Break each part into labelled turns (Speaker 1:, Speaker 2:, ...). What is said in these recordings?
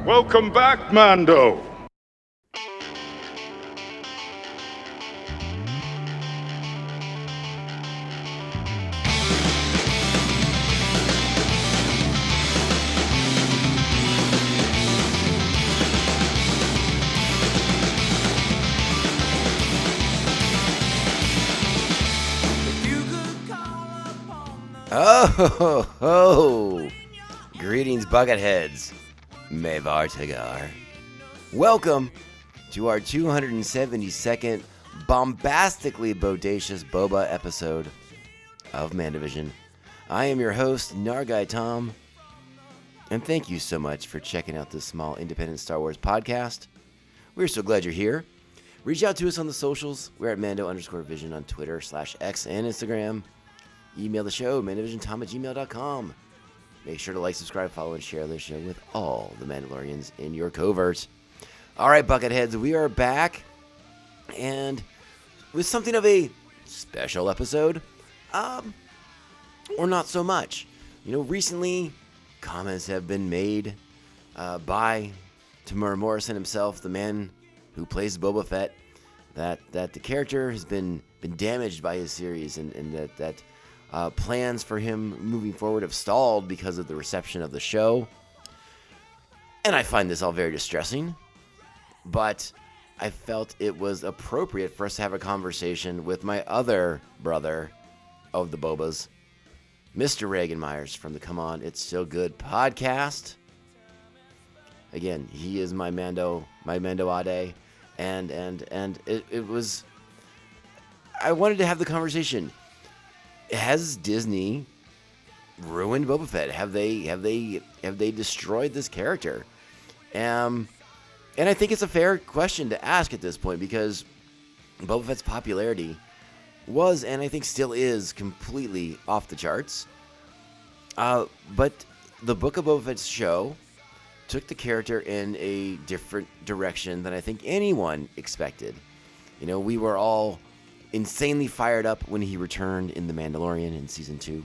Speaker 1: Welcome back, Mando.
Speaker 2: Oh, greetings, Bucketheads. Mevar Tagar. Welcome to our 272nd bombastically bodacious Boba episode of Mandivision. I am your host, Nargai Tom, and thank you so much for checking out this small independent Star Wars podcast. We're so glad you're here. Reach out to us on the socials. We're at Mando_Vision on Twitter /X and Instagram. Email the show, mandivisiontom@gmail.com. Make sure to like, subscribe, follow, and share this show with all the Mandalorians in your covert. All right, Bucketheads, we are back, and with something of a special episode, or not so much. You know, recently, comments have been made by Tamura Morrison himself, the man who plays Boba Fett, that the character has been damaged by his series, and that plans for him moving forward have stalled because of the reception of the show. And I find this all very distressing, but I felt it was appropriate for us to have a conversation with my other brother of the Bobas, Mr. Regan Myers from the Come On, It's So Good podcast. Again, he is my Mando Ade, and it was, I wanted to have the conversation. Has Disney ruined Boba Fett? Have they destroyed this character? And I think it's a fair question to ask at this point, because Boba Fett's popularity was, and I think still is, completely off the charts. But the Book of Boba Fett's show took the character in a different direction than I think anyone expected. You know, we were all insanely fired up when he returned in The Mandalorian in season 2.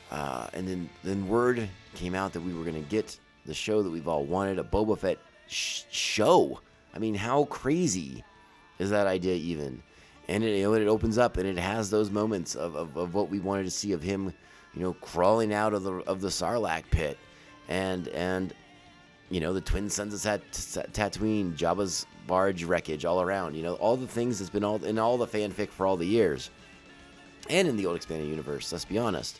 Speaker 2: And then word came out that we were going to get the show that we've all wanted, a Boba Fett show. I mean, how crazy is that idea even? And it opens up, and it has those moments of what we wanted to see of him, you know, crawling out of the Sarlacc pit, and you know, the twin suns of Tatooine, Jabba's barge wreckage all around, you know, all the things that's been all in all the fanfic for all the years, and in the old expanded universe. Let's be honest.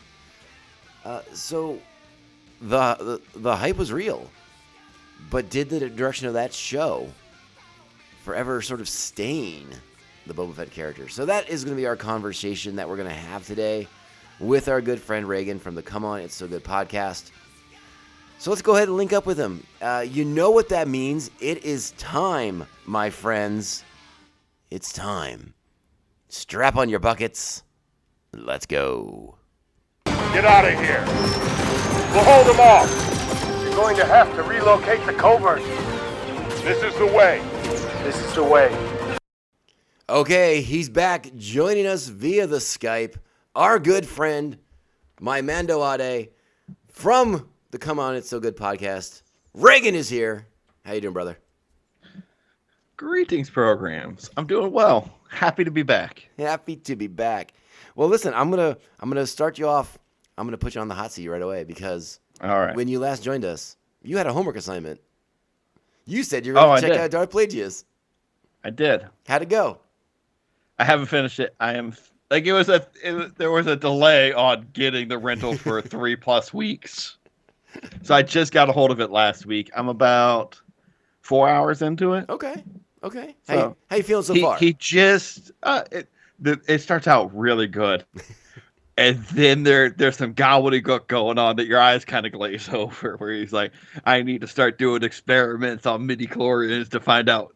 Speaker 2: So the hype was real, but did the direction of that show forever sort of stain the Boba Fett character? So that is going to be our conversation that we're going to have today with our good friend Regan from the Come On, It's So Good podcast. So let's go ahead and link up with him. You know what that means. It is time, my friends. It's time. Strap on your buckets. Let's go.
Speaker 1: Get out of here. We'll hold them off. You're going to have to relocate the covert. This is the way. This is the way.
Speaker 2: Okay, he's back joining us via the Skype. Our good friend, my Mando Ade, from the Come On, It's So Good podcast. Regan is here. How you doing, brother?
Speaker 3: Greetings, programs. I'm doing well. Happy to be back.
Speaker 2: Happy to be back. Well, listen, I'm gonna start you off. I'm gonna put you on the hot seat right away, because
Speaker 3: All right.
Speaker 2: when you last joined us, you had a homework assignment. You said you were gonna check out Darth Plagueis.
Speaker 3: I did.
Speaker 2: How'd it go?
Speaker 3: I haven't finished it. I am like there was a delay on getting the rental for 3+ weeks. So I just got a hold of it last week. I'm about 4 hours into it.
Speaker 2: Okay.
Speaker 3: So
Speaker 2: how you feeling so far?
Speaker 3: He just it starts out really good, and then there's some gobbledygook going on that your eyes kind of glaze over. Where he's like, I need to start doing experiments on midi-chlorians to find out.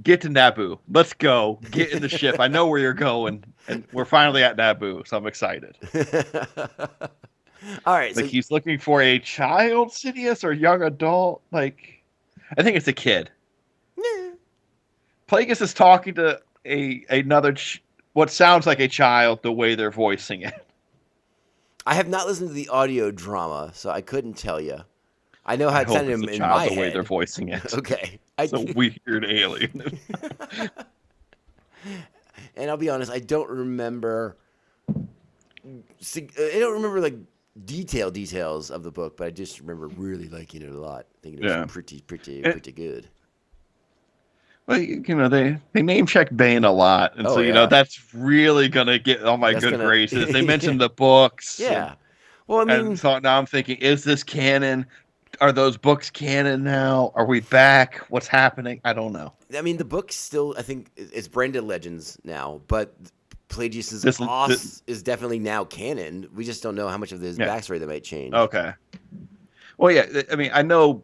Speaker 3: Get to Naboo. Let's go. Get in the ship. I know where you're going, and we're finally at Naboo, so I'm excited.
Speaker 2: All right.
Speaker 3: Like, he's looking for a child, Sidious, or young adult. Like, I think it's a kid.
Speaker 2: Yeah.
Speaker 3: Plagueis is talking to another what sounds like a child the way they're voicing it.
Speaker 2: I have not listened to the audio drama, so I couldn't tell you. I know how
Speaker 3: I
Speaker 2: it
Speaker 3: hope
Speaker 2: sounded
Speaker 3: it's a
Speaker 2: in
Speaker 3: child
Speaker 2: my
Speaker 3: the way they're
Speaker 2: head.
Speaker 3: voicing it.
Speaker 2: Okay.
Speaker 3: It's a weird alien.
Speaker 2: And I'll be honest, I don't remember like details of the book, but I just remember really liking it a lot. Thinking it was
Speaker 3: Yeah.
Speaker 2: pretty good.
Speaker 3: Well, they name check Bane a lot, and
Speaker 2: Oh,
Speaker 3: so
Speaker 2: yeah.
Speaker 3: that's really gonna get on my
Speaker 2: That's
Speaker 3: good
Speaker 2: gonna
Speaker 3: graces. They
Speaker 2: yeah.
Speaker 3: mentioned the books,
Speaker 2: Yeah. Well, I
Speaker 3: and
Speaker 2: mean,
Speaker 3: so now I'm thinking, is this canon? Are those books canon now? Are we back? What's happening? I don't know.
Speaker 2: the book still, I think it's branded Legends now, but Pelagius's
Speaker 3: This,
Speaker 2: Oss is definitely now canon. We just don't know how much of his
Speaker 3: yeah,
Speaker 2: backstory that might change.
Speaker 3: okay. Well, yeah, I mean, I know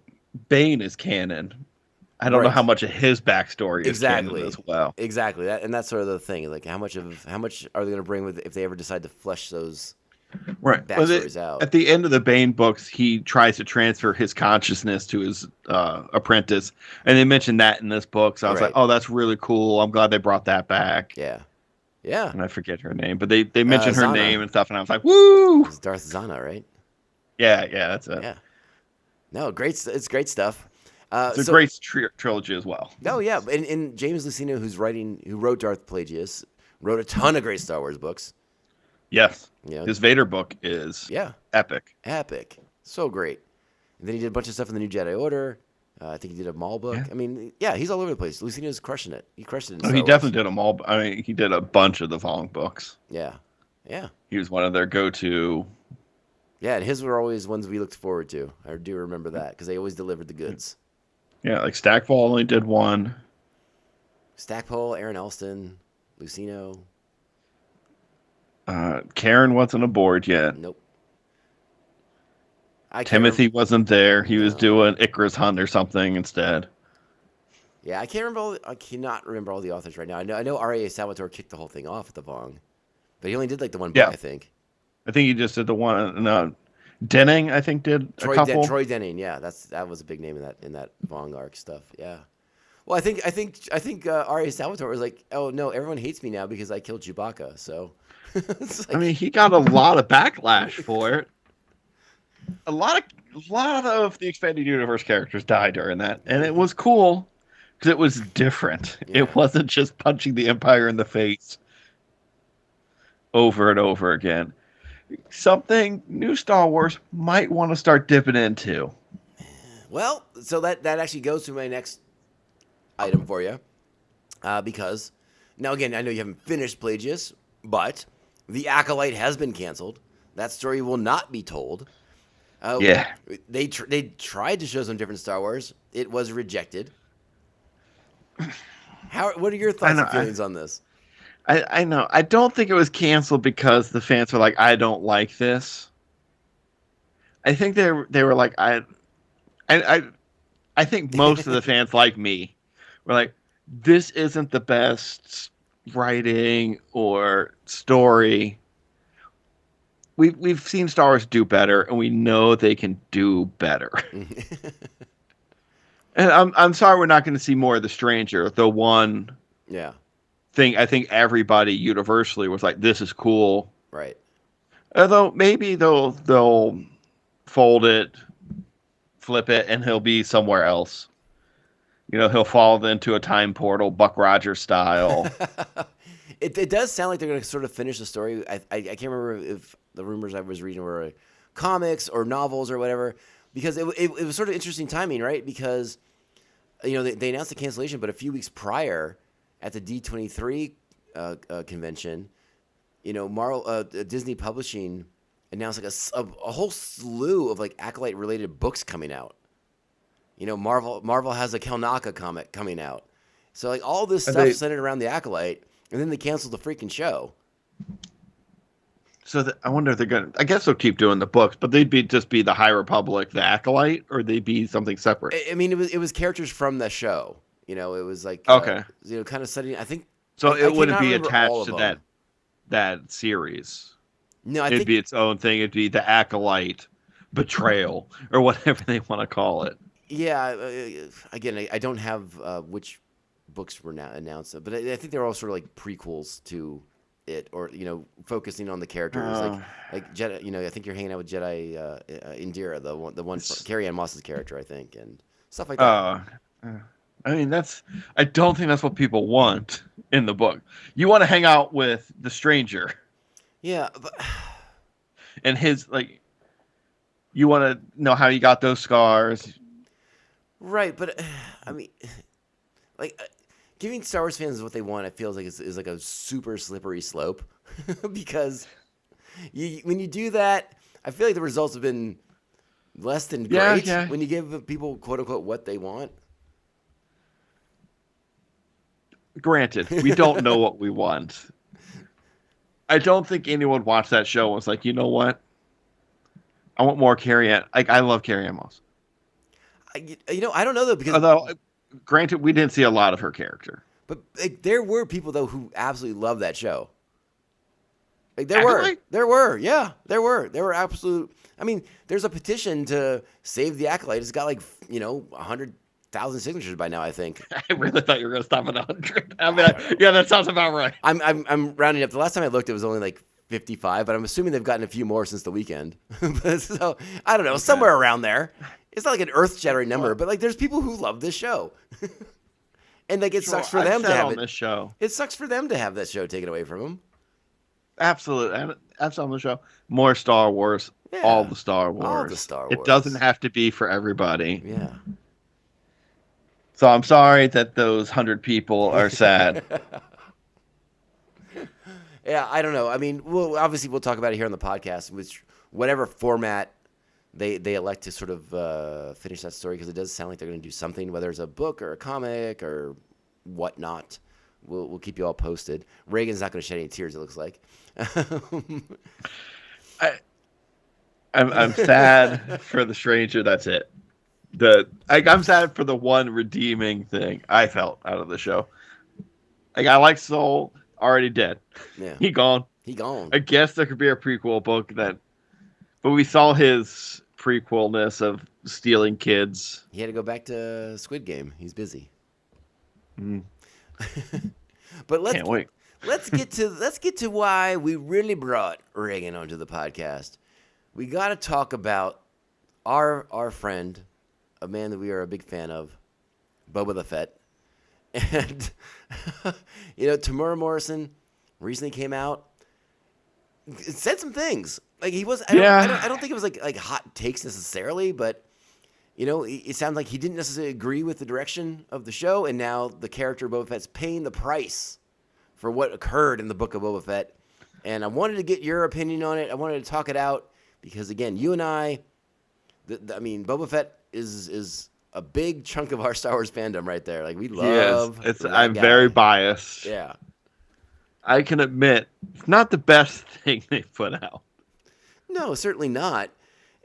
Speaker 3: Bane is canon. I don't know how
Speaker 2: Right.
Speaker 3: much of his backstory is canon
Speaker 2: Exactly.
Speaker 3: as well.
Speaker 2: Exactly. That's sort of the thing. Like how much are they going to bring with if they ever decide to flesh those
Speaker 3: Right. Well,
Speaker 2: backstories out?
Speaker 3: at the end of the Bane books, he tries to transfer his consciousness to his apprentice, and they mentioned that in this book. So I was like,
Speaker 2: Right.
Speaker 3: "Oh, that's really cool. I'm glad they brought that back."
Speaker 2: Yeah. Yeah.
Speaker 3: And I forget her name, but they mentioned her
Speaker 2: Zana.
Speaker 3: name and stuff, and I was like, "Woo!"
Speaker 2: It's Darth Zana, right?
Speaker 3: Yeah, that's it.
Speaker 2: Yeah. No, great. It's great stuff.
Speaker 3: It's a
Speaker 2: So,
Speaker 3: great trilogy as well.
Speaker 2: oh yeah, and James Luceno, who wrote Darth Plagueis, wrote a ton of great Star Wars books.
Speaker 3: Yes,
Speaker 2: You know,
Speaker 3: his Vader book is
Speaker 2: yeah,
Speaker 3: epic.
Speaker 2: epic, so great. And then he did a bunch of stuff in the New Jedi Order. I think he did a Maul book.
Speaker 3: Yeah.
Speaker 2: I mean, yeah, he's all over the place. Luceno's crushing it. He crushed it in
Speaker 3: Oh,
Speaker 2: Star
Speaker 3: he
Speaker 2: Wars.
Speaker 3: definitely did them all. I mean, he did a bunch of the Vong books.
Speaker 2: Yeah, yeah,
Speaker 3: He was one of their go-to.
Speaker 2: yeah. And his were always ones we looked forward to. I do remember that because they always delivered the goods.
Speaker 3: Yeah, like Stackpole only did one.
Speaker 2: Stackpole, Aaron Elston, Luceno.
Speaker 3: Karen wasn't aboard yet.
Speaker 2: Nope. I can't
Speaker 3: Timothy wasn't there. He was
Speaker 2: No.
Speaker 3: doing Icarus Hunt or something instead.
Speaker 2: Yeah, I can't remember. I cannot remember all the authors right now. I know R.A. Salvatore kicked the whole thing off at the Vong, but he only did like the one book,
Speaker 3: Yeah,
Speaker 2: I think.
Speaker 3: I think he just did the one. No, Denning, I think, did a couple.
Speaker 2: Troy Denning. Yeah, that was a big name in that Vong arc stuff. Yeah. Well, I think R.A. Salvatore was like, oh no, everyone hates me now because I killed Chewbacca. So, it's
Speaker 3: I
Speaker 2: like,
Speaker 3: mean, he got a lot of backlash for it. A lot of the expanded universe characters died during that, and it was cool because it was different.
Speaker 2: Yeah.
Speaker 3: It wasn't just punching the Empire in the face over and over again. Something new Star Wars might want to start dipping into.
Speaker 2: well, so that actually goes to my next item for you, because now again, I know you haven't finished Plagius, but the Acolyte has been canceled. That story will not be told.
Speaker 3: Yeah.
Speaker 2: They tried to show some different Star Wars. It was rejected. What are your thoughts and feelings on this?
Speaker 3: I know. I don't think it was canceled because the fans were like, I don't like this. I think they were like, I think most of the fans like me were like, this isn't the best writing or story. We've seen Star Wars do better, and we know they can do better. And I'm sorry we're not going to see more of The Stranger. The one
Speaker 2: Yeah,
Speaker 3: thing I think everybody universally was like, this is cool.
Speaker 2: right.
Speaker 3: Although maybe they'll fold it, flip it, and he'll be somewhere else. He'll fall into a time portal, Buck Rogers style.
Speaker 2: It does sound like they're going to sort of finish the story. I can't remember if the rumors I was reading were comics or novels or whatever, because it was sort of interesting timing, right? Because they announced the cancellation, but a few weeks prior at the D23 convention, Marvel Disney Publishing announced like a whole slew of like Acolyte related books coming out. Marvel has a Kelnaka comic coming out. So like all this stuff centered around the Acolyte, and then they canceled the freaking show.
Speaker 3: So I wonder if they're gonna. I guess they'll keep doing the books, but they'd just be the High Republic, the Acolyte, or they'd be something separate.
Speaker 2: I mean, it was characters from the show. It was like
Speaker 3: okay,
Speaker 2: kind of setting. I think
Speaker 3: so.
Speaker 2: I
Speaker 3: It wouldn't be
Speaker 2: remember
Speaker 3: attached to that series.
Speaker 2: No,
Speaker 3: It'd be its own thing. It'd be the Acolyte betrayal or whatever they want to call it.
Speaker 2: Yeah. Again, I don't have which books were now announced, but I think they're all sort of like prequels to it, or focusing on the characters like Jedi. I think you're hanging out with Jedi Indira, the one Carrie Ann Moss's character, I think, and stuff like that.
Speaker 3: I mean, I don't think that's what people want in the book. You want to hang out with the stranger.
Speaker 2: Yeah, but
Speaker 3: and his you want to know how he got those scars.
Speaker 2: right, but I mean, like giving Star Wars fans what they want, it feels like is like a super slippery slope because when you do that, I feel like the results have been less than great when you give people quote unquote what they want.
Speaker 3: Granted, we don't know what we want. I don't think anyone watched that show and was like, you know what? I want more Carrie Ann. I love Carrie Ann Moss.
Speaker 2: I don't know though, because
Speaker 3: although, granted, we didn't see a lot of her character.
Speaker 2: But there were people though who absolutely loved that show. Like there were absolute. I mean, there's a petition to save the Acolyte. It's got 100,000 signatures by now, I think.
Speaker 3: I really thought you were going to stop at 100. I mean, yeah, that sounds about right.
Speaker 2: I'm rounding up. The last time I looked, it was only 55, but I'm assuming they've gotten a few more since the weekend. So I don't know, somewhere around there. It's not like an earth-shattering number, but there's people who love this show, and it sucks for them to have
Speaker 3: this show.
Speaker 2: It sucks for them to have that show taken away from them.
Speaker 3: Absolutely, that's on the show. More Star Wars, all the Star Wars.
Speaker 2: All the Star Wars.
Speaker 3: It doesn't have to be for everybody.
Speaker 2: Yeah.
Speaker 3: So I'm sorry that those 100 people are sad.
Speaker 2: Yeah, I don't know. I mean, we'll talk about it here on the podcast, which whatever format they elect to sort of finish that story, because it does sound like they're going to do something, whether it's a book or a comic or whatnot. We'll keep you all posted. Reagan's not going to shed any tears, it looks like.
Speaker 3: I'm sad for the stranger. That's it. I'm sad for the one redeeming thing I felt out of the show. I like Soul, already dead.
Speaker 2: Yeah,
Speaker 3: he gone. I guess there could be a prequel book but we saw his prequelness of stealing kids.
Speaker 2: He had to go back to Squid Game. He's busy. But
Speaker 3: can't wait.
Speaker 2: Let's get to why we really brought Regan onto the podcast. We got to talk about our friend, a man that we are a big fan of, Boba the Fett. And Tamura Morrison recently came out, said some things. He was. I don't think it was like hot takes necessarily, but it sounds like he didn't necessarily agree with the direction of the show, and now the character Boba Fett's paying the price for what occurred in the book of Boba Fett. And I wanted to get your opinion on it. I wanted to talk it out because, again, you and I, Boba Fett is a big chunk of our Star Wars fandom right there. We love.
Speaker 3: Yes, I'm very biased.
Speaker 2: Yeah,
Speaker 3: I can admit it's not the best thing they put out.
Speaker 2: No, certainly not.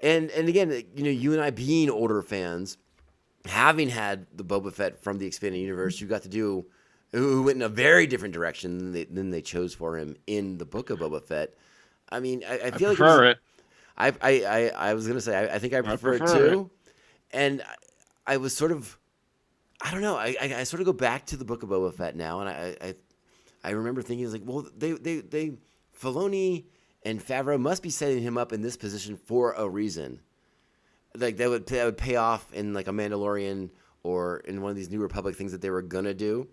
Speaker 2: And again, you and I being older fans, having had the Boba Fett from the expanded universe, who went in a very different direction than they chose for him in the book of Boba Fett. I mean, I feel like
Speaker 3: prefer it.
Speaker 2: I was gonna say I think I prefer it too, and I was sort of, I don't know, I sort of go back to the book of Boba Fett now, and I remember thinking they Filoni and Favreau must be setting him up in this position for a reason. That would pay off in a Mandalorian or in one of these New Republic things that they were gonna do.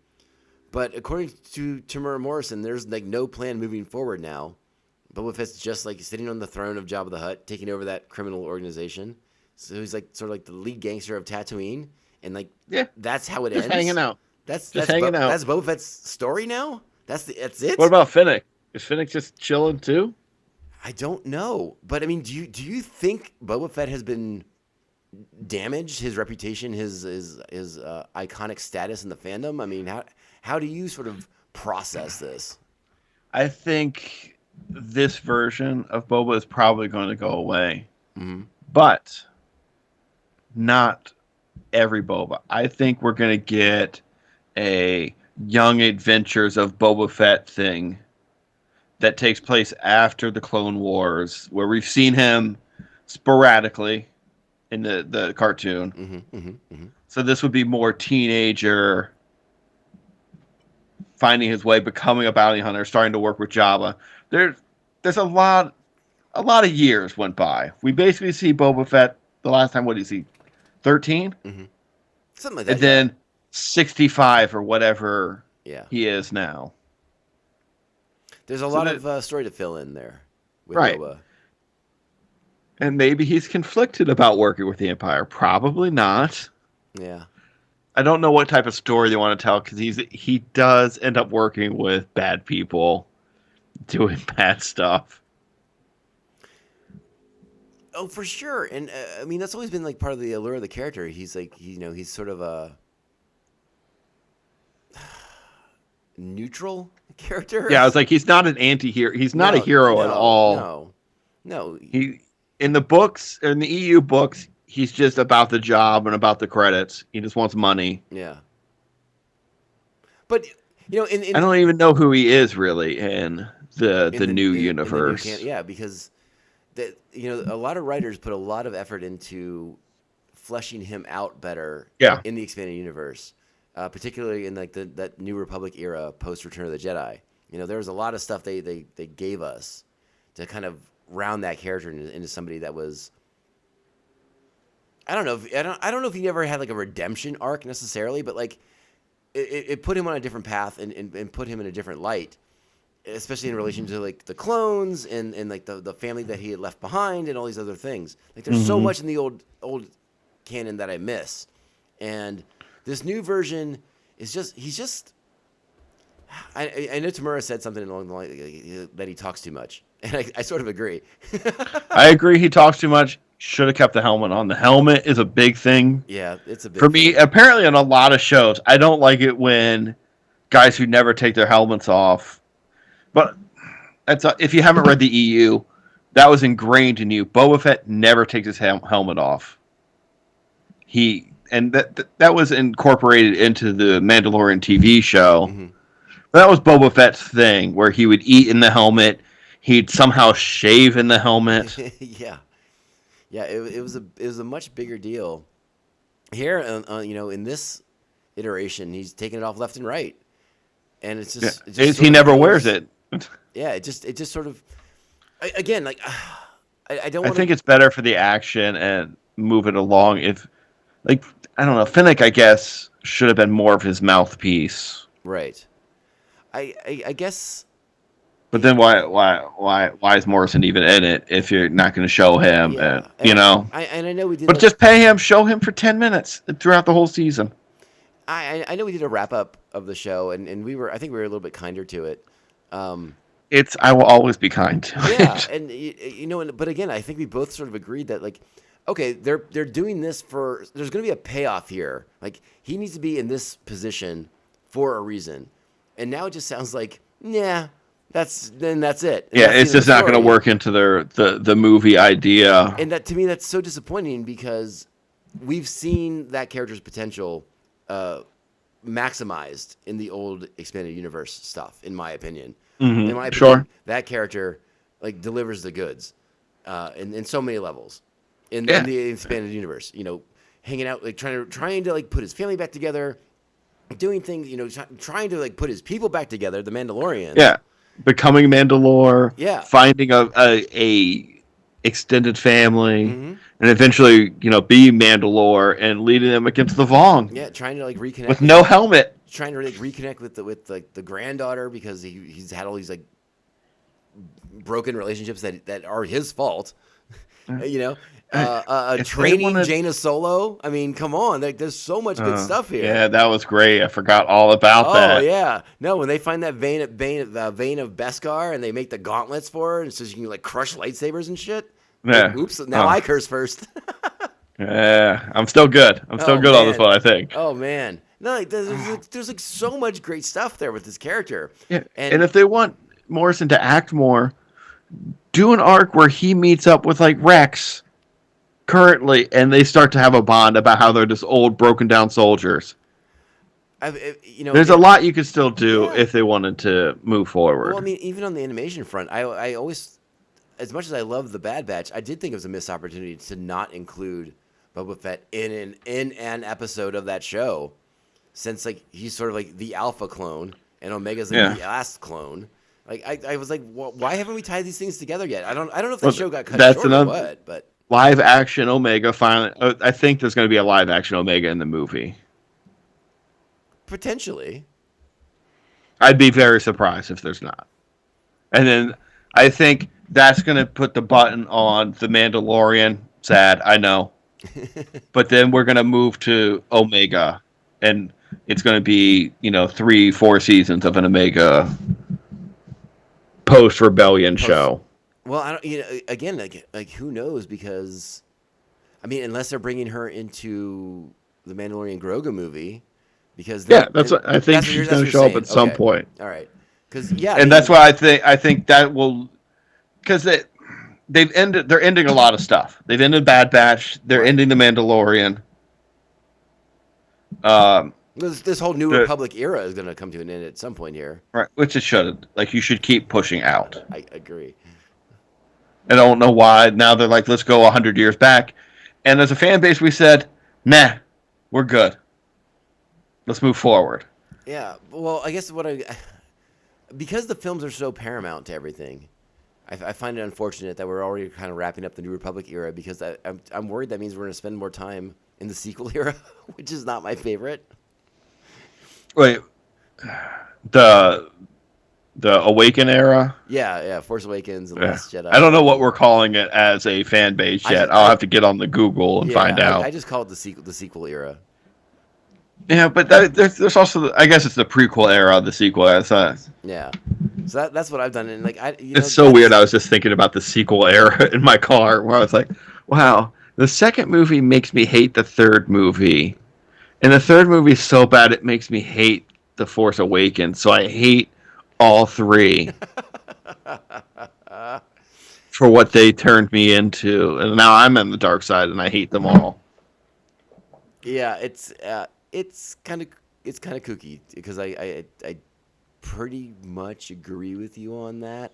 Speaker 2: But according to Tamura Morrison, there's no plan moving forward now. Boba Fett's just sitting on the throne of Jabba the Hutt, taking over that criminal organization. So he's sort of the lead gangster of Tatooine, and that's how it ends.
Speaker 3: Hanging out.
Speaker 2: That's hanging out. That's Boba Fett's story now. That's it.
Speaker 3: What about Finnick? Is Finnick just chilling too?
Speaker 2: I don't know, but I mean, do you think Boba Fett has been damaged, his reputation, his iconic status in the fandom? I mean, how do you sort of process this?
Speaker 3: I think this version of Boba is probably going to go away, but not every Boba. I think we're going to get a Young Adventures of Boba Fett thing that takes place after the Clone Wars, where we've seen him sporadically in the cartoon. So this would be more teenager. finding his way, becoming a bounty hunter, starting to work with Jabba. There's a lot of years went by. We basically see Boba Fett the last time. What did you see? 13?
Speaker 2: Mm-hmm. Something like that.
Speaker 3: And then 65 or whatever
Speaker 2: Yeah.
Speaker 3: he is now.
Speaker 2: There's a lot of story to fill in there with
Speaker 3: right.
Speaker 2: Boba.
Speaker 3: And maybe he's conflicted about working with the Empire. Probably not.
Speaker 2: Yeah.
Speaker 3: I don't know what type of story they want to tell because he does end up working with bad people, doing bad stuff.
Speaker 2: Oh, for sure. And I mean, that's always been like part of the allure of the character. He's like, he's sort of a neutral character.
Speaker 3: Yeah, I was like, he's not an anti-hero. He's not a hero at all.
Speaker 2: No.
Speaker 3: He in the books, in the EU books, he's just about the job and about the credits. He just wants money.
Speaker 2: Yeah. But in
Speaker 3: I don't even know who he is really in the new universe.
Speaker 2: Because a lot of writers put a lot of effort into fleshing him out better.
Speaker 3: Yeah.
Speaker 2: In the expanded universe, particularly in like that New Republic era post Return of the Jedi. There was a lot of stuff they gave us to kind of round that character into somebody that was. I don't know if he never had like a redemption arc necessarily, but like it put him on a different path and put him in a different light, especially in relation to like the clones and like the family that he had left behind and all these other things. Like there's so much in the old canon that I miss, and this new version is he's just. I know Tamura said something along the line that he talks too much, and I sort of agree.
Speaker 3: I agree. He talks too much. Should have kept the helmet on. The helmet is a big thing.
Speaker 2: Yeah, it's a big
Speaker 3: for me.
Speaker 2: Thing.
Speaker 3: Apparently, on a lot of shows, I don't like it when guys who never take their helmets off. But if you haven't read the EU, that was ingrained in you. Boba Fett never takes his helmet off. That was incorporated into the Mandalorian TV show.
Speaker 2: Mm-hmm.
Speaker 3: That was Boba Fett's thing, where he would eat in the helmet. He'd somehow shave in the helmet.
Speaker 2: Yeah, it was a much bigger deal. Here, in this iteration, he's taking it off left and right, and it's just,
Speaker 3: he never wears it.
Speaker 2: Yeah, it just sort of, again, like I don't.
Speaker 3: I think it's better for the action and move it along. If, like, I don't know, Finnick, I guess, should have been more of his mouthpiece.
Speaker 2: Right. I guess.
Speaker 3: But then why is Morrison even in it if you're not going to show him?
Speaker 2: Yeah. I know we did.
Speaker 3: But just pay him, show him for 10 minutes throughout the whole season.
Speaker 2: I know we did a wrap up of the show, and I think we were a little bit kinder to it.
Speaker 3: I will always be kind to it.
Speaker 2: Yeah, and but again, I think we both sort of agreed that like, okay, they're doing this there's going to be a payoff here. Like he needs to be in this position for a reason, and now it just sounds like, yeah. That's it. And
Speaker 3: it's just not going to work into the movie idea.
Speaker 2: And that to me, that's so disappointing because we've seen that character's potential maximized in the old expanded universe stuff. In my opinion,
Speaker 3: Mm-hmm.
Speaker 2: in my opinion,
Speaker 3: sure,
Speaker 2: that character like delivers the goods in so many levels in the expanded universe. Hanging out like trying to like put his family back together, doing things. Trying to like put his people back together. The Mandalorians.
Speaker 3: Yeah. Becoming Mandalore, finding a extended family, and eventually, be Mandalore and leading them against the Vong.
Speaker 2: Yeah, trying to like reconnect
Speaker 3: with no helmet.
Speaker 2: Trying to like reconnect with the granddaughter because he's had all these like broken relationships that are his fault. Training Jaina Solo. I mean, come on, there's so much good stuff here.
Speaker 3: Yeah, that was great. I forgot all about that.
Speaker 2: Oh yeah, no, when they find that vein of Beskar and they make the gauntlets for her, and so she can like crush lightsabers and shit.
Speaker 3: Yeah.
Speaker 2: Like, oops, now I curse first.
Speaker 3: Yeah, I'm still good. I'm still good on this one, I think.
Speaker 2: Oh man, no, like, there's like so much great stuff there with this character.
Speaker 3: Yeah, and if they want Morrison to act more, do an arc where he meets up with like Rex. Currently, and they start to have a bond about how they're just old, broken down soldiers. There's a lot you could still do if they wanted to move forward.
Speaker 2: Well, I mean, even on the animation front, I always, as much as I love the Bad Batch, I did think it was a missed opportunity to not include Boba Fett in an episode of that show, since like he's sort of like the alpha clone and Omega's like the last clone. Like I was like, why haven't we tied these things together yet? I don't know if the show got cut short or what, but
Speaker 3: live action Omega finally. I think there's going to be a live action Omega in the movie.
Speaker 2: Potentially.
Speaker 3: I'd be very surprised if there's not. And then I think that's going to put the button on The Mandalorian. Sad, I know. But then we're going to move to Omega. And it's going to be, 3-4 seasons of an Omega post-rebellion show.
Speaker 2: Well, I don't, again, like who knows? Because, I mean, unless they're bringing her into the Mandalorian Grogu movie. Because
Speaker 3: that's what I think she's going to show up at some point.
Speaker 2: All right, because
Speaker 3: that's why I think that will, because they're ending a lot of stuff. They've ended Bad Batch. They're ending the Mandalorian.
Speaker 2: This whole New Republic era is going to come to an end at some point here.
Speaker 3: Right, which it should. Like you should keep pushing out.
Speaker 2: I agree.
Speaker 3: I don't know why now they're like, let's go 100 years back, and as a fan base, we said, nah, we're good. Let's move forward.
Speaker 2: Yeah, well, I guess because the films are so paramount to everything, I find it unfortunate that we're already kind of wrapping up the New Republic era because I'm worried that means we're going to spend more time in the sequel era, which is not my favorite.
Speaker 3: Wait, the Awaken era?
Speaker 2: Yeah, Force Awakens and Last Jedi.
Speaker 3: I don't know what we're calling it as a fan base yet. I'll have to get on the Google and find out.
Speaker 2: I just call it the sequel era.
Speaker 3: Yeah, but there's also, I guess it's the prequel era, the sequel era.
Speaker 2: Yeah, so that's what I've done, and
Speaker 3: it's so weird. I was just thinking about the sequel era in my car, where I was like, "Wow, the second movie makes me hate the third movie, and the third movie is so bad it makes me hate the Force Awakens. So I hate all three for what they turned me into, and now I'm on the dark side, and I hate them all."
Speaker 2: Yeah, it's kind of kooky because I pretty much agree with you on that.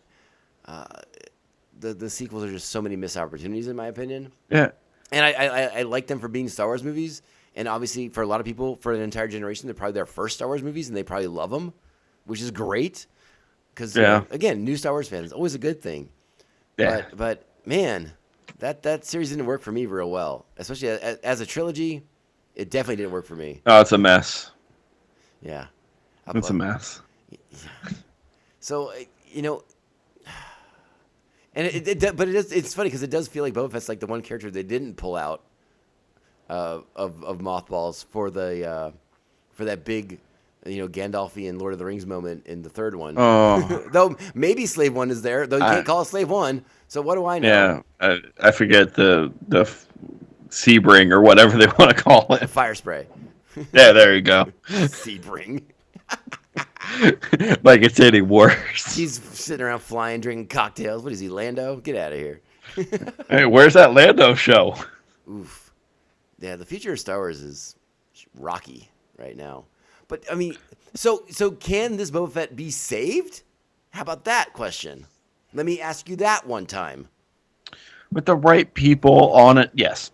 Speaker 2: The sequels are just so many missed opportunities in my opinion.
Speaker 3: Yeah,
Speaker 2: and I like them for being Star Wars movies, and obviously for a lot of people, for an entire generation, they're probably their first Star Wars movies, and they probably love them, which is great. Because again, new Star Wars fans, always a good thing. Yeah, but man, that series didn't work for me real well, especially as a trilogy. It definitely didn't work for me.
Speaker 3: Oh, it's a mess.
Speaker 2: Yeah.
Speaker 3: It's a mess.
Speaker 2: Yeah. So, and it's funny because it does feel like Boba Fett's like the one character they didn't pull out of mothballs for that big, Gandalfian Lord of the Rings moment in the third one.
Speaker 3: Oh.
Speaker 2: Though maybe Slave One is there, though you can't call it Slave One. So what do I know?
Speaker 3: Yeah, I forget the Sebring or whatever they want to call it.
Speaker 2: Fire spray.
Speaker 3: Yeah, there you go.
Speaker 2: Sebring.
Speaker 3: Like it's any worse.
Speaker 2: He's sitting around flying, drinking cocktails. What is he, Lando? Get out of here.
Speaker 3: Hey, where's that Lando show?
Speaker 2: Oof. Yeah, the future of Star Wars is rocky right now. But, I mean, so can this Boba Fett be saved? How about that question? Let me ask you that one time.
Speaker 3: With the right people on it, yes.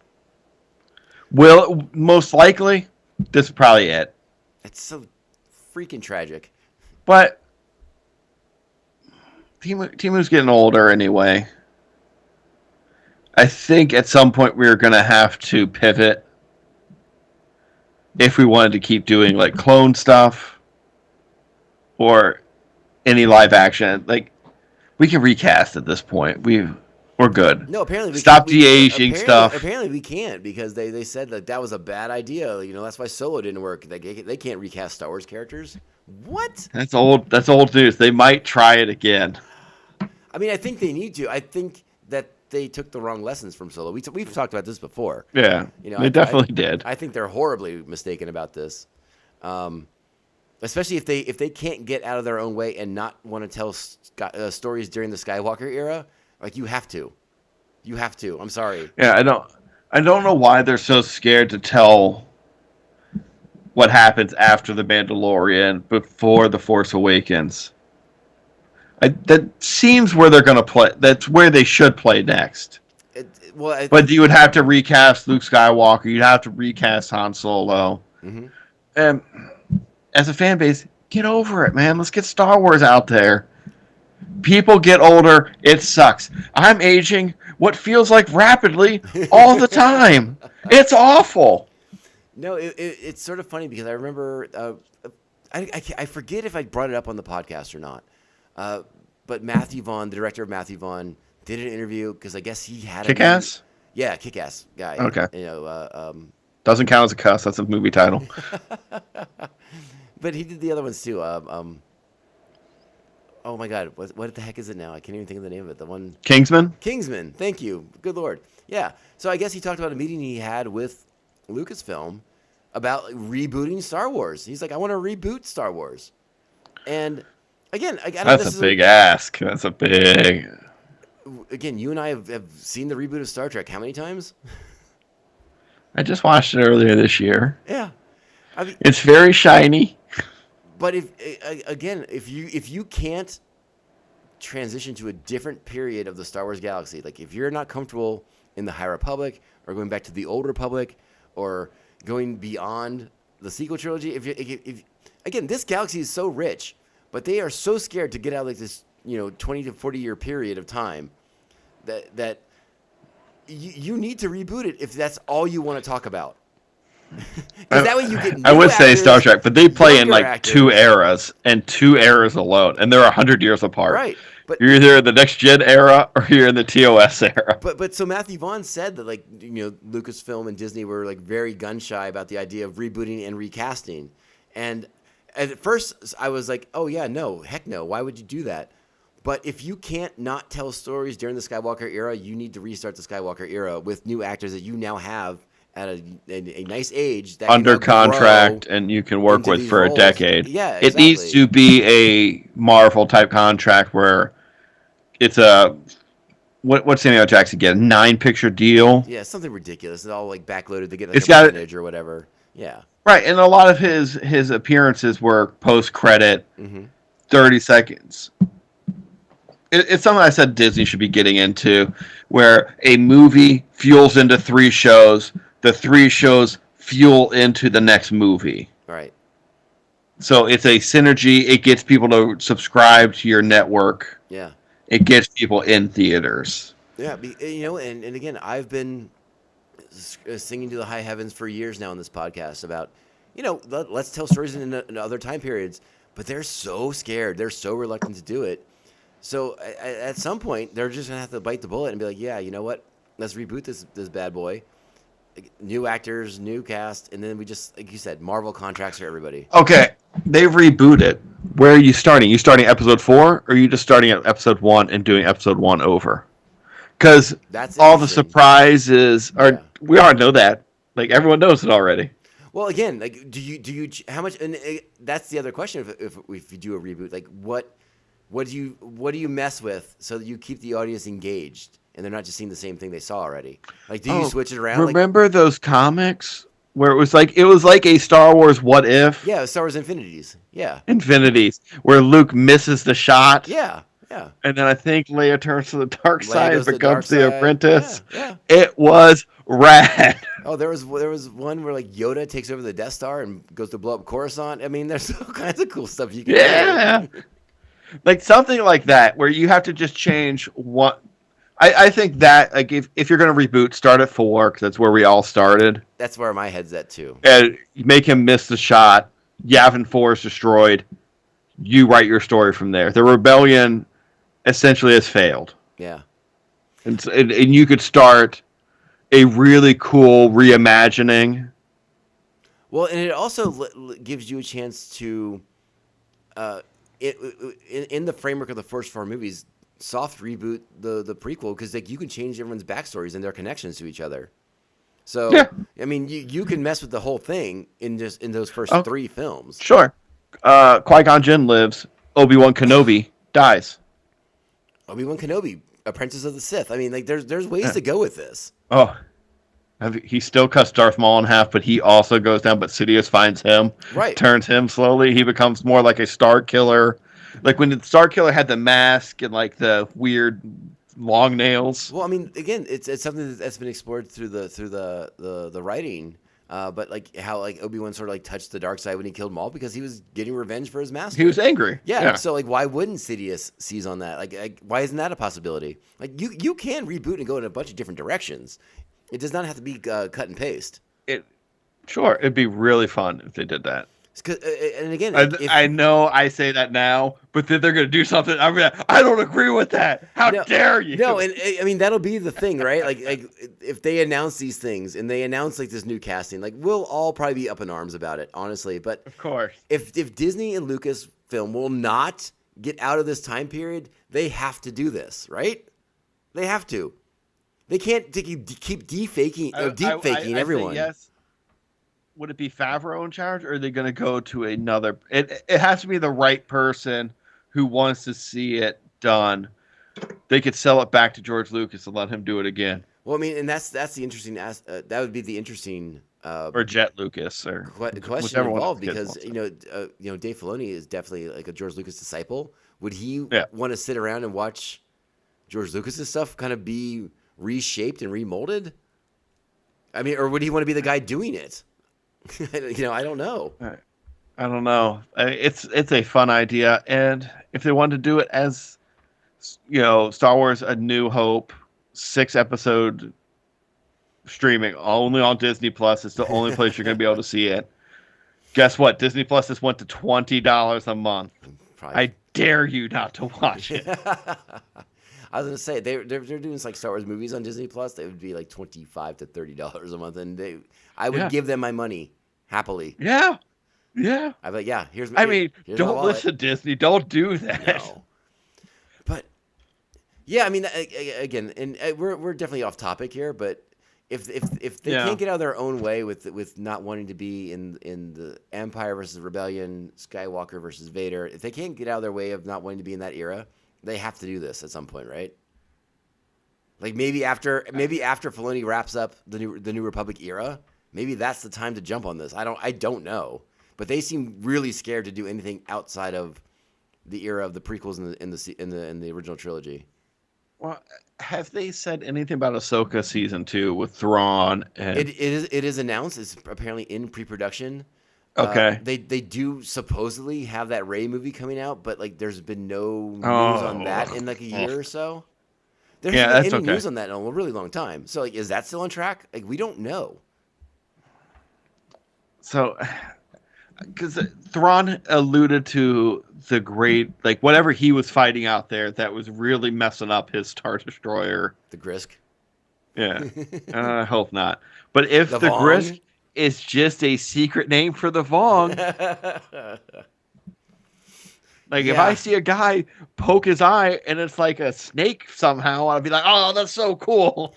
Speaker 3: Most likely, this is probably it.
Speaker 2: It's so freaking tragic.
Speaker 3: But Timu's getting older anyway. I think at some point we were going to have to pivot if we wanted to keep doing like clone stuff or any live action. Like we can recast at this point. We're good.
Speaker 2: No, apparently
Speaker 3: stop de-aging stuff.
Speaker 2: Apparently we can't because they said that was a bad idea. That's why Solo didn't work. They can't recast Star Wars characters. What?
Speaker 3: That's old news. They might try it again.
Speaker 2: I mean, I think they need to. I think that they took the wrong lessons from Solo. We've talked about this before.
Speaker 3: Yeah, they definitely did.
Speaker 2: I think they're horribly mistaken about this, especially if they can't get out of their own way and not want to tell stories during the Skywalker era. Like you have to. I'm sorry.
Speaker 3: Yeah, I don't know why they're so scared to tell what happens after the Mandalorian before the Force Awakens. That seems where they're going to play. That's where they should play next. But you would have to recast Luke Skywalker. You'd have to recast Han Solo. Mm-hmm. As a fan base, Get over it, man. Let's get Star Wars out there. People get older. It sucks. I'm aging what feels like rapidly all the time. It's awful.
Speaker 2: No, it's sort of funny because I remember, I forget if I brought it up on the podcast or not, but Matthew Vaughn, the director of Matthew Vaughn, did an interview because I guess he had
Speaker 3: Kick-Ass?
Speaker 2: Yeah, Kick-Ass guy.
Speaker 3: Okay.
Speaker 2: You know,
Speaker 3: Doesn't count as a cuss. That's a movie title.
Speaker 2: but he did the other ones too. Oh my God, what the heck is it now? I can't even think of the name of it. The one
Speaker 3: Kingsman?
Speaker 2: Kingsman. Thank you. Good Lord. Yeah. So I guess he talked about a meeting he had with Lucasfilm about rebooting Star Wars. He's like, I want to reboot Star Wars. And again, I know
Speaker 3: That's a big ask. That's a big.
Speaker 2: Again, you and I have seen the reboot of Star Trek how many times?
Speaker 3: I just watched it earlier this year.
Speaker 2: Yeah. I mean,
Speaker 3: it's very shiny.
Speaker 2: But if you can't transition to a different period of the Star Wars galaxy, like if you're not comfortable in the High Republic or going back to the Old Republic or going beyond the sequel trilogy, if again, this galaxy is so rich, but they are so scared to get out of like this 20 to 40 year period of time that you need to reboot it if that's all you want to talk about. That way you get
Speaker 3: I would say Star Trek, but they play in like
Speaker 2: actors.
Speaker 3: two eras alone, and they're 100 years apart.
Speaker 2: Right, but
Speaker 3: you're either in the next gen era or you're in the TOS era.
Speaker 2: But so Matthew Vaughn said that Lucasfilm and Disney were like very gun shy about the idea of rebooting and recasting, and at first I was like, oh yeah, no, heck no, why would you do that? But if you can't not tell stories during the Skywalker era, you need to restart the Skywalker era with new actors that you now have at a nice age that
Speaker 3: under contract and you can work with for roles. A decade.
Speaker 2: Yeah, exactly.
Speaker 3: It needs to be a Marvel type contract where it's a what's Samuel Jackson get? 9-picture deal.
Speaker 2: Yeah, something ridiculous. It's all like backloaded to get like a percentage or whatever. Yeah.
Speaker 3: Right, and a lot of his appearances were post credit, 30 seconds. It's something I said Disney should be getting into, where a movie fuels into 3 shows. The 3 shows fuel into the next movie.
Speaker 2: Right.
Speaker 3: So it's a synergy. It gets people to subscribe to your network.
Speaker 2: Yeah.
Speaker 3: It gets people in theaters.
Speaker 2: Yeah, and again, I've been singing to the high heavens for years now on this podcast about, let's tell stories in other time periods. But they're so scared. They're so reluctant to do it. So at some point, they're just going to have to bite the bullet and be like, yeah, you know what? Let's reboot this bad boy. New actors, new cast, and then we just, like you said, Marvel contracts for everybody.
Speaker 3: Okay, they've rebooted. Where are you starting? You starting episode 4, or are you just starting at episode 1 and doing episode 1 over? Because all the surprises are. Yeah. We already know that. Like everyone knows it already.
Speaker 2: Well, again, like do you how much? And that's the other question. If you do a reboot, like what do you mess with so that you keep the audience engaged? And they're not just seeing the same thing they saw already. Like, do you switch it around?
Speaker 3: Remember those comics where it was like a Star Wars What If?
Speaker 2: Yeah, Star Wars Infinities. Yeah.
Speaker 3: Infinities, where Luke misses the shot.
Speaker 2: Yeah.
Speaker 3: And then I think Leia turns to the dark side and becomes the apprentice. Yeah. It was rad.
Speaker 2: Oh, there was one where like Yoda takes over the Death Star and goes to blow up Coruscant. I mean, there's all kinds of cool stuff you can do.
Speaker 3: Like something like that where you have to just change what. I think that like if you're going to reboot, start at 4 because that's where we all started.
Speaker 2: That's where my head's at too.
Speaker 3: And you make him miss the shot. Yavin 4 is destroyed. You write your story from there. The rebellion essentially has failed.
Speaker 2: Yeah.
Speaker 3: And you could start a really cool reimagining.
Speaker 2: Well, and it also gives you a chance to, in the framework of the first 4 movies, soft reboot the prequel because like you can change everyone's backstories and their connections to each other. So yeah. I mean, you can mess with the whole thing in those first 3 films.
Speaker 3: Sure. Qui-Gon Jinn lives. Obi-Wan Kenobi dies.
Speaker 2: Obi-Wan Kenobi, Apprentice of the Sith. I mean, like there's ways to go with this.
Speaker 3: Oh, he still cuts Darth Maul in half, but he also goes down. But Sidious finds him,
Speaker 2: right?
Speaker 3: Turns him slowly. He becomes more like a Star Killer. Like when the Star Killer had the mask and like the weird long nails.
Speaker 2: Well, I mean, again, it's something that's been explored through the writing. But like how like Obi-Wan sort of like touched the dark side when he killed Maul because he was getting revenge for his master.
Speaker 3: He was angry.
Speaker 2: Yeah. So like, why wouldn't Sidious seize on that? Like why isn't that a possibility? Like you can reboot and go in a bunch of different directions. It does not have to be cut and paste.
Speaker 3: Sure, it'd be really fun if they did that.
Speaker 2: And again,
Speaker 3: I know I say that now, but then they're going to do something. I don't agree with that. How dare you?
Speaker 2: No, and I mean that'll be the thing, right? Like if they announce these things and they announce like this new casting, like we'll all probably be up in arms about it, honestly. But
Speaker 3: of course,
Speaker 2: if Disney and Lucasfilm will not get out of this time period, they have to do this, right? They have to. They can't keep deep faking everyone.
Speaker 3: Yes. Would it be Favreau in charge, or are they going to go to another? It has to be the right person who wants to see it done. They could sell it back to George Lucas and let him do it again.
Speaker 2: Well, I mean, and that's the interesting. That would be the interesting.
Speaker 3: Or Jet Lucas, or
Speaker 2: question involved because Dave Filoni is definitely like a George Lucas disciple. Would he want to sit around and watch George Lucas's stuff kind of be reshaped and remolded? I mean, or would he want to be the guy doing it? I don't know.
Speaker 3: I don't know. It's a fun idea, and if they wanted to do it as, Star Wars: A New Hope, 6-episode streaming only on Disney Plus, it's the only place you're going to be able to see it. Guess what? Disney Plus just went to $20 a month. Probably. I dare you not to watch it.
Speaker 2: I was gonna say they're doing like Star Wars movies on Disney Plus. They would be like $25 to $30 a month, and I would give them my money happily.
Speaker 3: Yeah.
Speaker 2: I'd be like, here's.
Speaker 3: Don't listen, Disney. Don't do that.
Speaker 2: No. But yeah, I mean, again, and we're definitely off topic here, but if they can't get out of their own way with not wanting to be in the Empire versus Rebellion, Skywalker versus Vader, if they can't get out of their way of not wanting to be in that era. They have to do this at some point, right? Like maybe after Filoni wraps up the New Republic era, maybe that's the time to jump on this. I don't know, but they seem really scared to do anything outside of the era of the prequels in the original trilogy.
Speaker 3: Well, have they said anything about Ahsoka season 2 with Thrawn?
Speaker 2: It is announced. It's apparently in pre-production.
Speaker 3: Okay.
Speaker 2: They do supposedly have that Rey movie coming out, but like there's been no news on that in like a year or so. There hasn't been any news on that in a really long time. So like, is that still on track? Like we don't know.
Speaker 3: So, because Thrawn alluded to the great, like whatever he was fighting out there that was really messing up his Star Destroyer.
Speaker 2: The Grisk.
Speaker 3: Yeah. I hope not. But if the Grisk is just a secret name for the Vong. If I see a guy poke his eye and it's like a snake somehow, I'll be like, oh, that's so cool.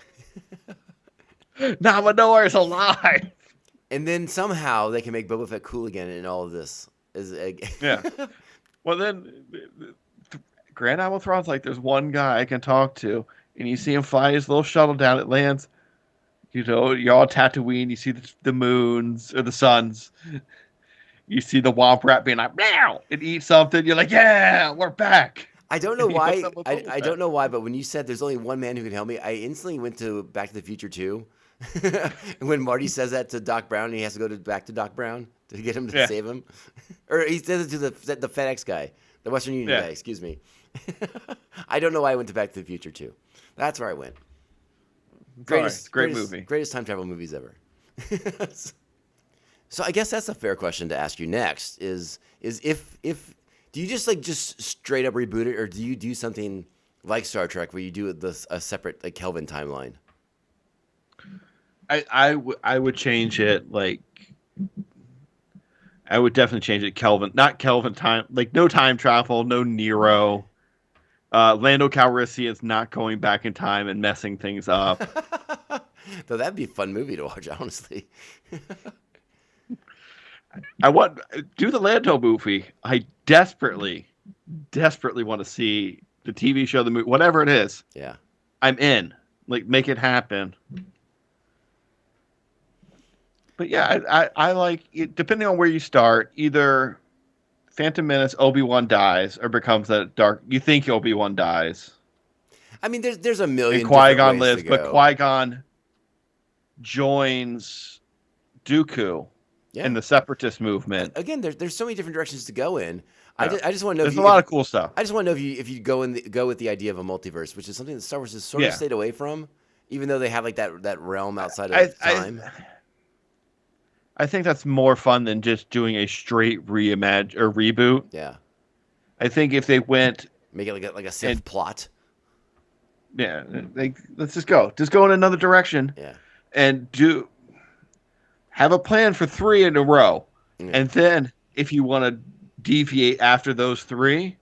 Speaker 3: Namador is alive.
Speaker 2: And then somehow they can make Boba Fett cool again in all of this.
Speaker 3: Yeah. Well, then Grand Admiral Thrawn's like, there's one guy I can talk to, and you see him fly his little shuttle down. It lands. You're all Tatooine. You see the moons or the suns. You see the Womp Rat being like, meow, and eat something. You're like, yeah, we're back.
Speaker 2: I don't know why. I don't know why, but when you said there's only one man who can help me, I instantly went to Back to the Future 2. When Marty says that to Doc Brown, and he has to go back to Doc Brown to get him to save him. Or he says it to the FedEx guy, the Western Union guy, excuse me. I don't know why I went to Back to the Future 2. That's where I went.
Speaker 3: Great movie.
Speaker 2: Greatest time travel movies ever. So I guess that's a fair question to ask you next is if do you just straight up reboot it, or do you do something like Star Trek where you do a separate like Kelvin timeline?
Speaker 3: I would change it, like I would definitely change it Kelvin, not Kelvin time, like no time travel, no Nero. Lando Calrissian is not going back in time and messing things up.
Speaker 2: Though that'd be a fun movie to watch, honestly.
Speaker 3: Do the Lando movie. I desperately want to see the TV show, the movie, whatever it is.
Speaker 2: Yeah.
Speaker 3: I'm in. Like, make it happen. But yeah, I like it, depending on where you start, either Phantom Menace, Obi-Wan dies, or becomes that dark. You think Obi-Wan dies.
Speaker 2: I mean, there's a million.
Speaker 3: And Qui-Gon lives, but Qui-Gon joins Dooku and the Separatist movement.
Speaker 2: Again, there's so many different directions to go in.
Speaker 3: Yeah.
Speaker 2: I just want to know.
Speaker 3: There's a lot of cool stuff.
Speaker 2: I just want to know if you go with the idea of a multiverse, which is something that Star Wars has sort of stayed away from, even though they have like that realm outside of time.
Speaker 3: I think that's more fun than just doing a straight reimagine or reboot.
Speaker 2: Yeah.
Speaker 3: I think if they went
Speaker 2: make it like a Sith plot.
Speaker 3: Yeah, let's just go in another direction.
Speaker 2: Yeah.
Speaker 3: And have a plan for 3 in a row.
Speaker 2: Yeah.
Speaker 3: And then if you want to deviate after those 3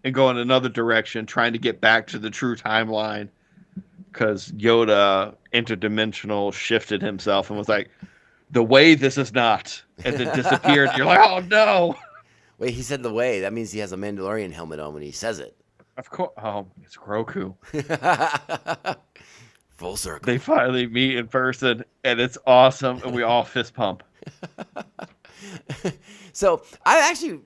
Speaker 3: and go in another direction, trying to get back to the true timeline, because Yoda interdimensional shifted himself and was like, the way this is not, and then disappeared. You're like, oh no.
Speaker 2: Wait, he said the way. That means he has a Mandalorian helmet on when he says it.
Speaker 3: Of course. Oh, it's Grogu.
Speaker 2: Full circle.
Speaker 3: They finally meet in person, and it's awesome, and we all fist pump.
Speaker 2: So I actually,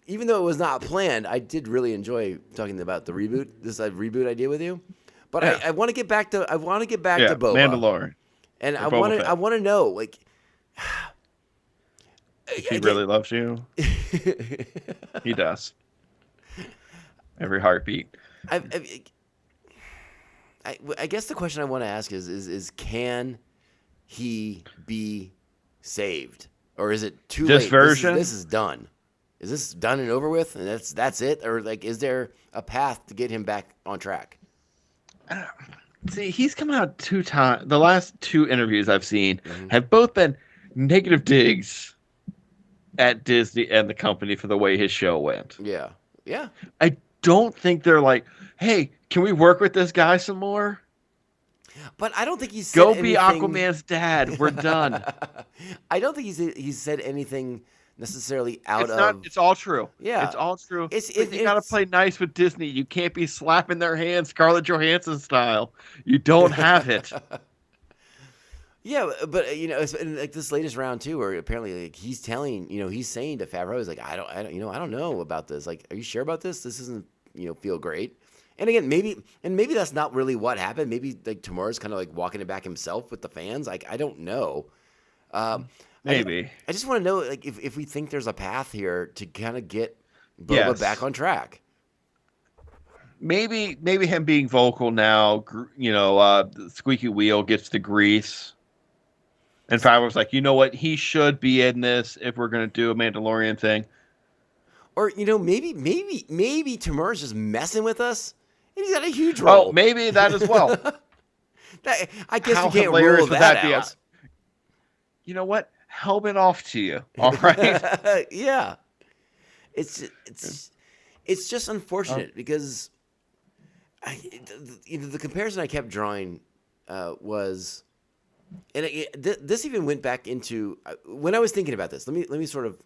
Speaker 2: even though it was not planned, I did really enjoy talking about the reboot, this reboot idea with you. But I want to get back to to Boba
Speaker 3: Mandalorian,
Speaker 2: and I want to know, like,
Speaker 3: if he really loves you. He does. Every heartbeat.
Speaker 2: I guess the question I want to ask is can he be saved, or is it too
Speaker 3: this
Speaker 2: late?
Speaker 3: Version?
Speaker 2: This is done. Is this done and over with, and that's it, or like is there a path to get him back on track?
Speaker 3: See, he's come out 2 times. The last 2 interviews I've seen have both been negative digs at Disney and the company for the way his show went.
Speaker 2: Yeah.
Speaker 3: I don't think they're like, hey, can we work with this guy some more?
Speaker 2: But I don't think he's
Speaker 3: go be Aquaman's dad. We're done.
Speaker 2: I don't think he's said anything necessarily
Speaker 3: It's all true.
Speaker 2: Yeah,
Speaker 3: it's all true.
Speaker 2: You
Speaker 3: got to play nice with Disney. You can't be slapping their hands Scarlett Johansson style. You don't have it.
Speaker 2: Yeah, but it's in like this latest round too, where apparently like he's saying to Favreau, he's like, I don't know about this. Like, are you sure about this? This doesn't feel great. And again, maybe that's not really what happened. Maybe like Tamura's kind of like walking it back himself with the fans. Like, I don't know.
Speaker 3: Maybe.
Speaker 2: I just want to know like if we think there's a path here to kind of get Boba back on track.
Speaker 3: Maybe him being vocal now, the squeaky wheel gets the grease. And Favreau's like, you know what? He should be in this if we're going to do a Mandalorian thing.
Speaker 2: Or, maybe Tamura's just messing with us and he's got a huge role.
Speaker 3: Oh, maybe that as well.
Speaker 2: I guess we can't rule that out.
Speaker 3: You know what? Helmet off to you. All right.
Speaker 2: Yeah. It's just unfortunate because the comparison I kept drawing was, and this even went back into when I was thinking about this. Let me sort of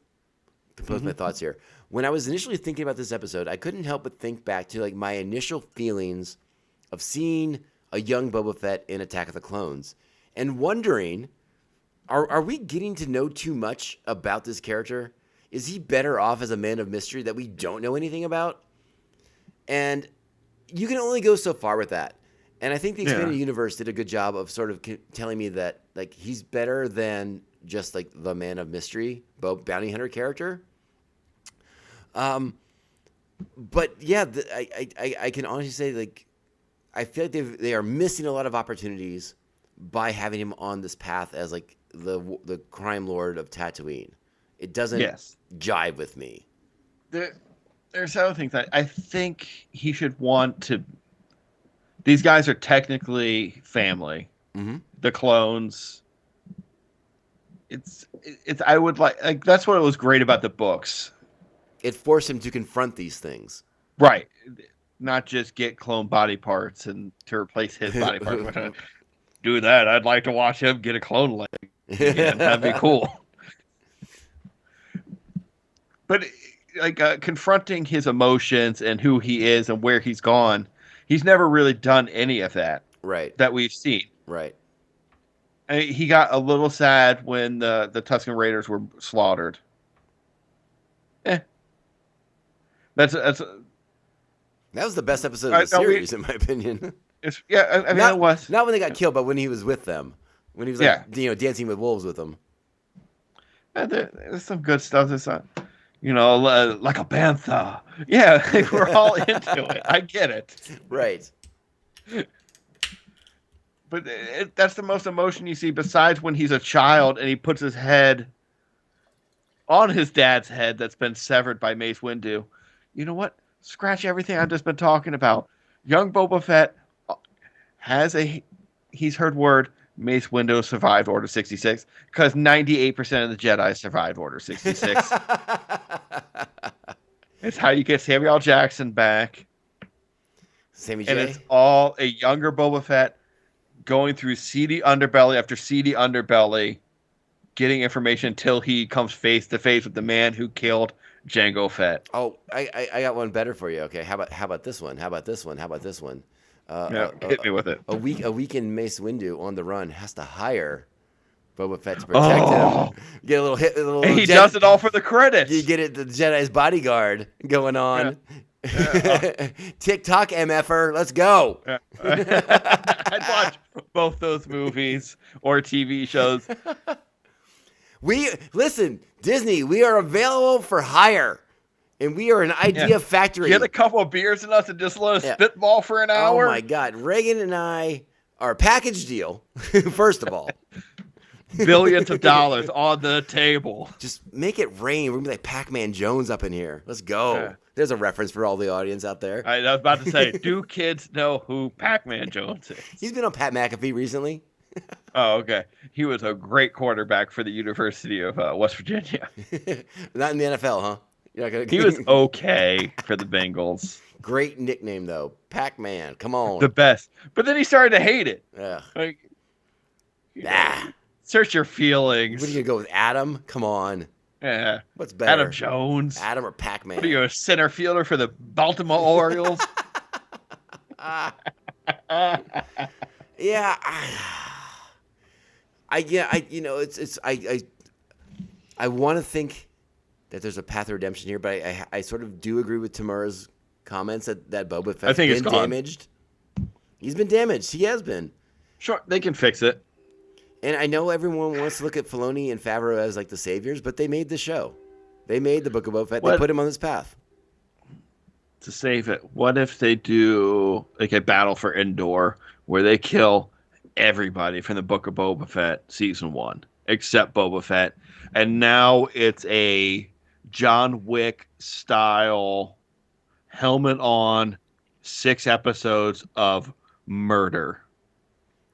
Speaker 2: compose my thoughts here. When I was initially thinking about this episode, I couldn't help but think back to like my initial feelings of seeing a young Boba Fett in Attack of the Clones and wondering, are we getting to know too much about this character? Is he better off as a man of mystery that we don't know anything about? And you can only go so far with that. And I think the expanded universe did a good job of sort of telling me that like he's better than just like the man of mystery, bounty hunter character. But yeah, I can honestly say like I feel like they are missing a lot of opportunities by having him on this path as like the crime lord of Tatooine. It doesn't jive with me.
Speaker 3: There's other things I think he should want to. These guys are technically family. Mm-hmm. The clones. It's. I would like that's what was great about the books.
Speaker 2: It forced him to confront these things.
Speaker 3: Right. Not just get clone body parts and to replace his body parts. Do that. I'd like to watch him get a clone leg. Yeah, that'd be cool. But like confronting his emotions and who he is and where he's gone, he's never really done any of that.
Speaker 2: Right.
Speaker 3: That we've seen.
Speaker 2: Right.
Speaker 3: I mean, he got a little sad when the Tusken Raiders were slaughtered. That
Speaker 2: was the best episode of the series, in my opinion.
Speaker 3: It was.
Speaker 2: Not when they got killed, but when he was with them. when he was like, dancing with wolves with them.
Speaker 3: There's some good stuff. There's like a bantha. Yeah, we're all into it. I get it.
Speaker 2: Right.
Speaker 3: But that's the most emotion you see, besides when he's a child and he puts his head on his dad's head that's been severed by Mace Windu. You know what? Scratch everything I've just been talking about. Young Boba Fett he's heard word Mace Windu survived Order 66 because 98% of the Jedi survived Order 66. It's how you get Samuel L. Jackson back.
Speaker 2: Sammy J.
Speaker 3: And it's all a younger Boba Fett going through seedy underbelly after seedy underbelly, getting information until he comes face to face with the man who killed Jango Fett.
Speaker 2: Oh, I got one better for you. Okay, how about this one? How about this one? How about this one?
Speaker 3: Hit me with it.
Speaker 2: A weakened Mace Windu on the run has to hire Boba Fett to protect him. Get a little hit.
Speaker 3: And he does it all for the credits.
Speaker 2: You get it, the Jedi's bodyguard going on. TikTok MFer, let's go.
Speaker 3: I'd watch both those movies or TV shows.
Speaker 2: Listen, Disney, we are available for hire. And we are an idea factory.
Speaker 3: Get a couple of beers in us and just let us spitball for an hour.
Speaker 2: Oh my God. Reagan and I are a package deal, first of all.
Speaker 3: Billions of dollars on the table.
Speaker 2: Just make it rain. We're going to be like Pac-Man Jones up in here. Let's go. Yeah. There's a reference for all the audience out there.
Speaker 3: I was about to say, do kids know who Pac-Man Jones is?
Speaker 2: He's been on Pat McAfee recently.
Speaker 3: Oh, okay. He was a great quarterback for the University of West Virginia.
Speaker 2: Not in the NFL, huh?
Speaker 3: He was okay for the Bengals.
Speaker 2: Great nickname, though. Pac-Man. Come on.
Speaker 3: The best. But then he started to hate it.
Speaker 2: Yeah.
Speaker 3: Like, search your feelings.
Speaker 2: What are you going to go with, Adam? Come on.
Speaker 3: Yeah.
Speaker 2: What's better?
Speaker 3: Adam Jones.
Speaker 2: Adam or Pac-Man?
Speaker 3: What are you, a center fielder for the Baltimore Orioles?
Speaker 2: Yeah. I want to think that there's a path of redemption here, but I sort of do agree with Tamura's comments that Boba Fett's been damaged. He's been damaged. He has been.
Speaker 3: Sure, they can fix it.
Speaker 2: And I know everyone wants to look at Filoni and Favreau as like the saviors, but they made the show. They made the Book of Boba Fett. They put him on this path.
Speaker 3: To save it, what if they do like a battle for Endor where they kill everybody from the Book of Boba Fett season 1 except Boba Fett, and now it's a John Wick style helmet on 6 episodes of murder.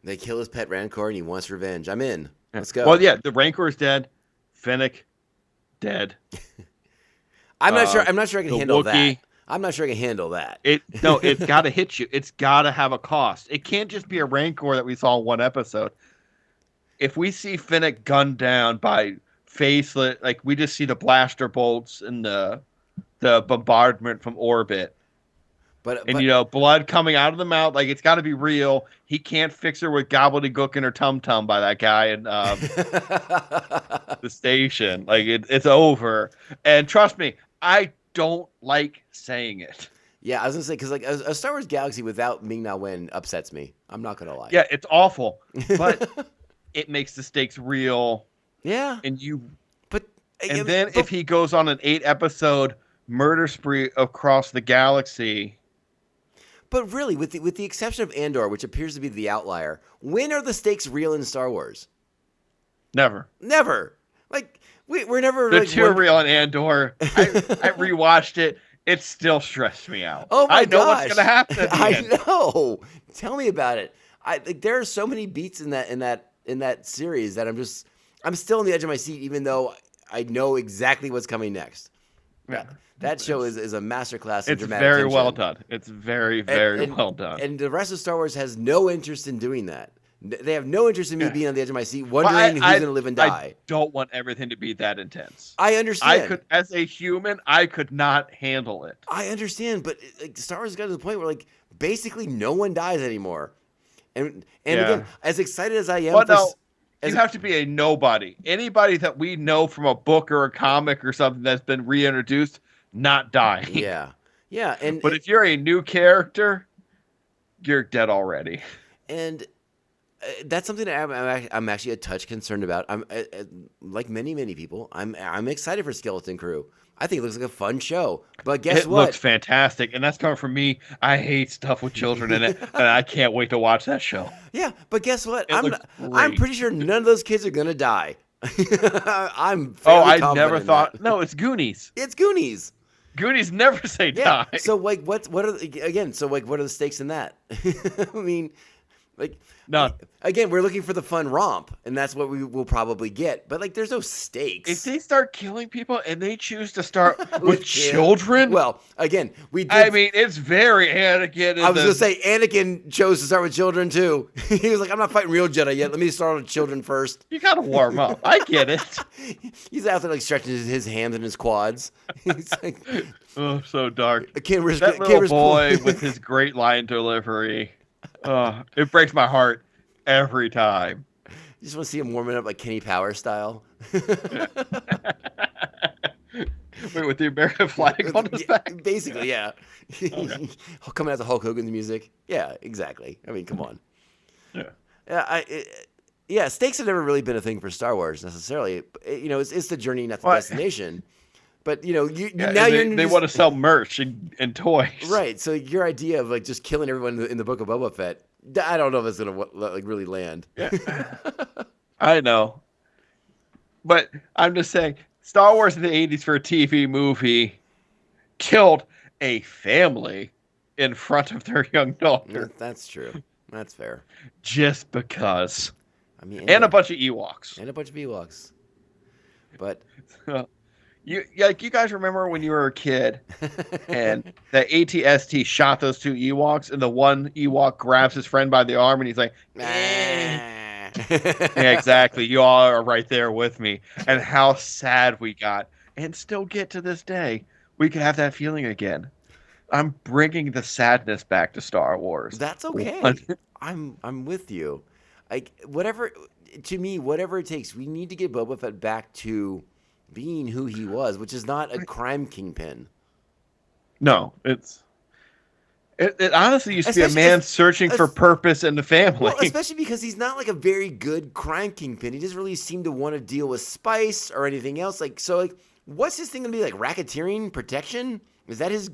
Speaker 2: They kill his pet Rancor and he wants revenge. I'm in. Let's go.
Speaker 3: Well, yeah, the Rancor is dead. Fennec dead.
Speaker 2: I'm not sure I can handle
Speaker 3: Wookiee,
Speaker 2: that. I'm not sure I can handle that.
Speaker 3: It's got to hit you. It's got to have a cost. It can't just be a Rancor that we saw in one episode. If we see Fennec gunned down by faceless, like we just see the blaster bolts and the bombardment from orbit, but blood coming out of the mouth, like it's got to be real. He can't fix her with gobbledygook in her tum tum by that guy in the station. Like it's over. And trust me, I don't like saying it.
Speaker 2: Yeah, I was gonna say because like a Star Wars Galaxy without Ming-Na Wen upsets me. I'm not gonna lie.
Speaker 3: Yeah, it's awful, but it makes the stakes real.
Speaker 2: Yeah,
Speaker 3: if he goes on an 8-episode murder spree across the galaxy.
Speaker 2: But really, with the exception of Andor, which appears to be the outlier, when are the stakes real in Star Wars?
Speaker 3: Never.
Speaker 2: Like we're never.
Speaker 3: They're too real in Andor. I rewatched it. It still stressed me out.
Speaker 2: Oh my gosh!
Speaker 3: I know what's gonna happen.
Speaker 2: I know. Tell me about it. There are so many beats in that series that I'm still on the edge of my seat, even though I know exactly what's coming next.
Speaker 3: Yeah.
Speaker 2: That show is a masterclass in dramatic
Speaker 3: tension. It's very well done. It's very well done.
Speaker 2: And the rest of Star Wars has no interest in doing that. They have no interest in me being on the edge of my seat, wondering who's going to live and die.
Speaker 3: I don't want everything to be that intense.
Speaker 2: I understand.
Speaker 3: As a human, I could not handle it.
Speaker 2: I understand, but Star Wars got to the point where basically no one dies anymore. And again, as excited as I am,
Speaker 3: you have to be a nobody. Anybody that we know from a book or a comic or something that's been reintroduced, not dying.
Speaker 2: Yeah.
Speaker 3: But if you're a new character, you're dead already.
Speaker 2: And that's something that I'm actually a touch concerned about. I'm like many people. I'm excited for Skeleton Crew. I think it looks like a fun show. But guess what?
Speaker 3: It looks fantastic, and that's coming from me. I hate stuff with children in it, and I can't wait to watch that show.
Speaker 2: Yeah, but guess what?
Speaker 3: Looks
Speaker 2: I'm
Speaker 3: great.
Speaker 2: pretty sure none of those kids are gonna die. I'm
Speaker 3: Oh,
Speaker 2: fairly
Speaker 3: I
Speaker 2: confident
Speaker 3: never
Speaker 2: in
Speaker 3: thought.
Speaker 2: that.
Speaker 3: No, it's Goonies.
Speaker 2: It's Goonies.
Speaker 3: Goonies never say
Speaker 2: Yeah.
Speaker 3: die.
Speaker 2: So like, what are what are the stakes in that? I mean, like,
Speaker 3: None.
Speaker 2: again, we're looking for the fun romp, and that's what we will probably get. But like, there's no stakes.
Speaker 3: If they start killing people and they choose to start with
Speaker 2: With
Speaker 3: children,
Speaker 2: well, again, we did.
Speaker 3: I mean, it's very Anakin.
Speaker 2: I was gonna say Anakin chose to start with children too. He was like, "I'm not fighting real Jedi yet. Let me start with children first."
Speaker 3: You gotta warm up. I get it.
Speaker 2: He's out there like stretching his hands and his quads. He's like,
Speaker 3: Oh, so dark.
Speaker 2: I can't risk
Speaker 3: That
Speaker 2: can't
Speaker 3: little
Speaker 2: risk
Speaker 3: boy with his great line delivery. It breaks my heart every time.
Speaker 2: You just want to see him warming up like Kenny Power style.
Speaker 3: Wait, with the American flag on his back?
Speaker 2: Basically, yeah.
Speaker 3: Okay.
Speaker 2: Coming out to Hulk Hogan's music. Yeah, exactly. I mean, come on.
Speaker 3: Yeah.
Speaker 2: Yeah, stakes have never really been a thing for Star Wars necessarily. It's the journey, not the
Speaker 3: Well,
Speaker 2: destination. But now
Speaker 3: they want to sell merch and toys.
Speaker 2: right. So your idea of like just killing everyone in the Book of Boba Fett, I don't know if it's gonna like really land.
Speaker 3: Yeah. I know. But I'm just saying, Star Wars in the 80s for a TV movie killed a family in front of their young daughter.
Speaker 2: That's true. That's fair.
Speaker 3: Just because.
Speaker 2: I mean,
Speaker 3: And a bunch of Ewoks.
Speaker 2: and a bunch of Ewoks. But
Speaker 3: You guys remember when you were a kid and the ATST shot those two Ewoks and the one Ewok grabs his friend by the arm and he's like, eh. Yeah, exactly. You all are right there with me. And how sad we got and still get to this day. We could have that feeling again. I'm bringing the sadness back to Star Wars.
Speaker 2: That's okay. I'm with you. Like whatever it takes. We need to get Boba Fett back to being who he was, which is not a crime kingpin.
Speaker 3: No, it honestly used to be a man searching for purpose in the family.
Speaker 2: Well, especially because he's not like a very good crime kingpin. He doesn't really seem to want to deal with spice or anything else. What's his thing gonna be like? Racketeering, protection? Is that his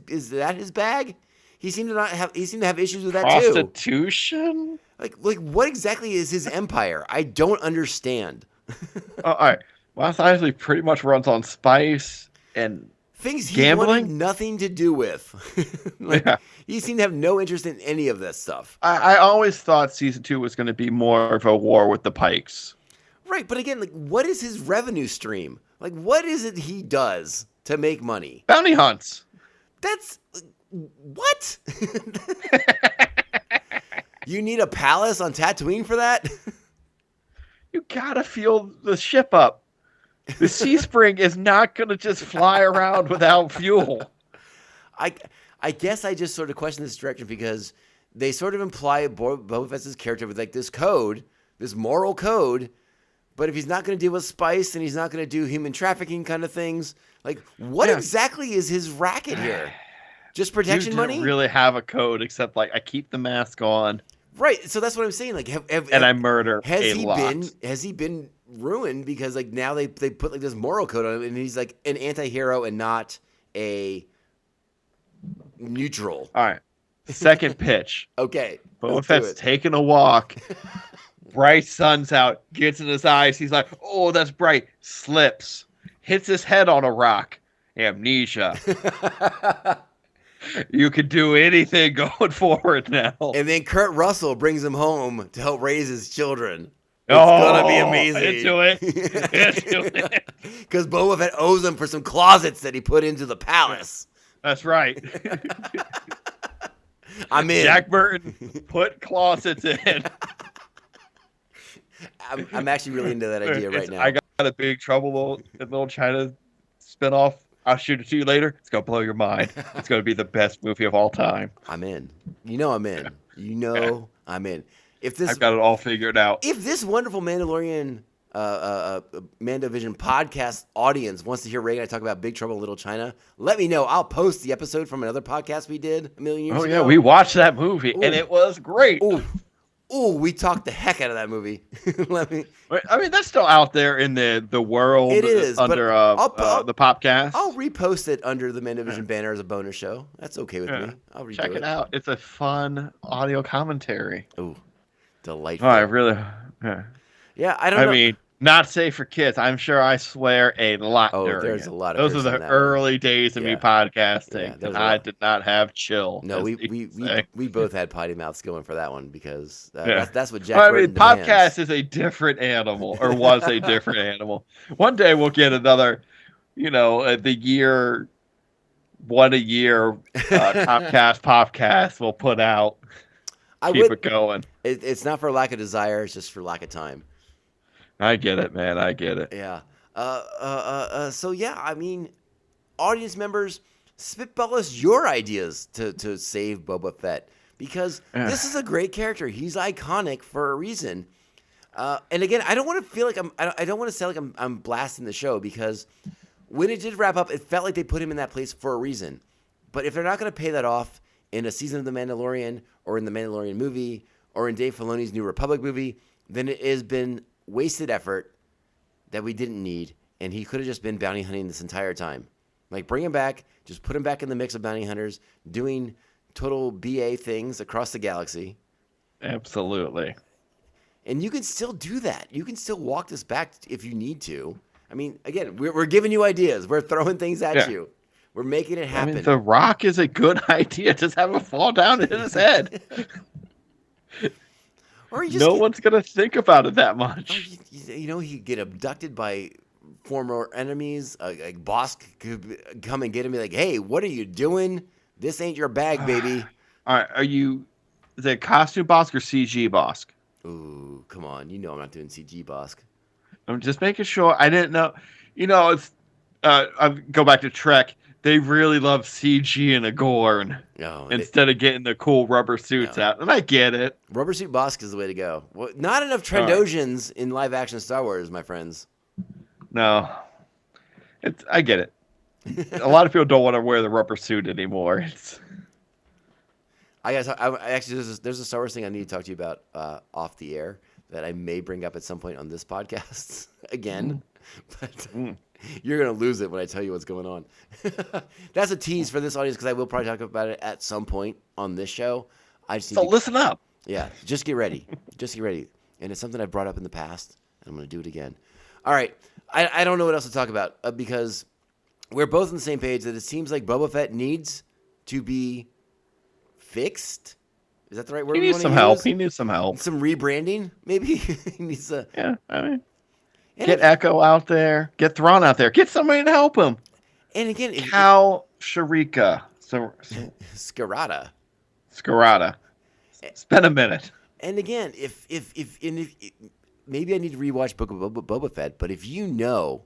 Speaker 2: bag? He seemed to have issues with that too.
Speaker 3: Prostitution?
Speaker 2: Like what exactly is his empire? I don't understand.
Speaker 3: All right. Mos Eisley pretty much runs on spice and
Speaker 2: things he
Speaker 3: gambling.
Speaker 2: wanted nothing to do with. He seemed to have no interest in any of this stuff.
Speaker 3: I always thought season 2 was going to be more of a war with the Pikes.
Speaker 2: Right, but again, like, what is his revenue stream? Like, what is it he does to make money?
Speaker 3: Bounty hunts.
Speaker 2: That's what? You need a palace on Tatooine for that?
Speaker 3: You gotta fuel the ship up. The Sea Spring is not gonna just fly around without fuel.
Speaker 2: I guess I just sort of question this direction because they sort of imply Boba Fett's character with like this code, this moral code, but if he's not going to deal with spice and he's not going to do human trafficking kind of things, like what exactly is his racket here? Just protection money?
Speaker 3: You didn't really have a code except like I keep the mask on.
Speaker 2: Right. So that's what I'm saying. Like,
Speaker 3: and I murder a lot.
Speaker 2: Has he been ruined because like now they put like this moral code on him and he's like an anti-hero and not a neutral.
Speaker 3: All right. Second pitch.
Speaker 2: Okay.
Speaker 3: Boba Fett's taking a walk. Bright sun's out. Gets in his eyes. He's like, oh, that's bright. Slips. Hits his head on a rock. Amnesia. You can do anything going forward now.
Speaker 2: And then Kurt Russell brings him home to help raise his children. It's gonna be amazing.
Speaker 3: Into it.
Speaker 2: Because Boba Fett owes him for some closets that he put into the palace.
Speaker 3: That's right.
Speaker 2: I'm in.
Speaker 3: Jack Burton put closets in.
Speaker 2: I'm actually really into that idea right now.
Speaker 3: I got a Big Trouble Little China spinoff. I'll shoot it to you later. It's going to blow your mind. It's going to be the best movie of all time.
Speaker 2: I'm in. I'm in. I'm in.
Speaker 3: I've got it all figured out.
Speaker 2: If this wonderful Mandalorian Mandovision podcast audience wants to hear Regan and I talk about Big Trouble in Little China, let me know. I'll post the episode from another podcast we did a million years ago.
Speaker 3: Oh, yeah. We watched that movie, and it was great.
Speaker 2: Ooh. Oh, we talked the heck out of that movie.
Speaker 3: I mean, that's still out there in the world.
Speaker 2: It is, but
Speaker 3: under the Popcast.
Speaker 2: I'll repost it under the Mandovision banner as a bonus show. That's okay with me. I'll redo
Speaker 3: Check it out. It's a fun audio commentary.
Speaker 2: Oh,
Speaker 3: Oh,
Speaker 2: delightful.
Speaker 3: I really.
Speaker 2: Yeah, I don't know.
Speaker 3: I mean, not safe for kids. I'm sure I swear a lot during
Speaker 2: there's
Speaker 3: it.
Speaker 2: a lot of
Speaker 3: Those are
Speaker 2: cursing in
Speaker 3: the
Speaker 2: that
Speaker 3: early days of me podcasting, and I did not have chill.
Speaker 2: No, we both had potty mouths going for that one because that's what Jack
Speaker 3: Burton
Speaker 2: demands.
Speaker 3: Podcast is a different animal, or was a different animal. One day we'll get another, the year, one a year Popcast we'll put out. Keep it going.
Speaker 2: It's not for lack of desire; it's just for lack of time.
Speaker 3: I get it, man. I get it.
Speaker 2: Yeah. So yeah, I mean, audience members, spitball us your ideas to save Boba Fett because this is a great character. He's iconic for a reason. And again, I don't want to feel like I don't want to sound like I'm blasting the show because when it did wrap up, it felt like they put him in that place for a reason. But if they're not going to pay that off in a season of The Mandalorian or in the Mandalorian movie or in Dave Filoni's New Republic movie, then it has been wasted effort that we didn't need, and he could have just been bounty hunting this entire time. Like, bring him back, just put him back in the mix of bounty hunters, doing total BA things across the galaxy.
Speaker 3: Absolutely.
Speaker 2: And you can still do that. You can still walk this back if you need to. I mean, again, we're giving you ideas. We're throwing things at you. We're making it happen.
Speaker 3: I mean, The Rock is a good idea. Just have him fall down in his head.
Speaker 2: Or
Speaker 3: one's going to think about it that much.
Speaker 2: He could get abducted by former enemies. Like Boss could come and get him and be like, hey, what are you doing? This ain't your bag, baby.
Speaker 3: All right, is it costume Bosk or CG Bosk?
Speaker 2: Ooh, come on. I'm not doing CG Bosk.
Speaker 3: I'm just making sure. I didn't know. It's I go back to Trek. They really love CG and a Gorn instead of getting the cool rubber suits out. And I get it.
Speaker 2: Rubber suit Bosk is the way to go. Well, not enough Trandosians in live action Star Wars, my friends.
Speaker 3: No. I get it. A lot of people don't want to wear the rubber suit anymore.
Speaker 2: Actually, there's a Star Wars thing I need to talk to you about off the air that I may bring up at some point on this podcast again. But you're going to lose it when I tell you what's going on. That's a tease for this audience because I will probably talk about it at some point on this show.
Speaker 3: Listen up.
Speaker 2: Yeah, just get ready. Just get ready. And it's something I've brought up in the past, and I'm going to do it again. All right. I don't know what else to talk about because we're both on the same page that it seems like Boba Fett needs to be fixed. Is that the right word?
Speaker 3: He needs some help. He needs some help.
Speaker 2: Some rebranding, maybe. He needs a...
Speaker 3: Yeah, I mean... Get Echo out there. Get Thrawn out there. Get somebody to help him.
Speaker 2: And again...
Speaker 3: Cal Sharika.
Speaker 2: Scarata.
Speaker 3: Spend a minute.
Speaker 2: And again, if maybe I need to rewatch Book of Boba Fett, but if you know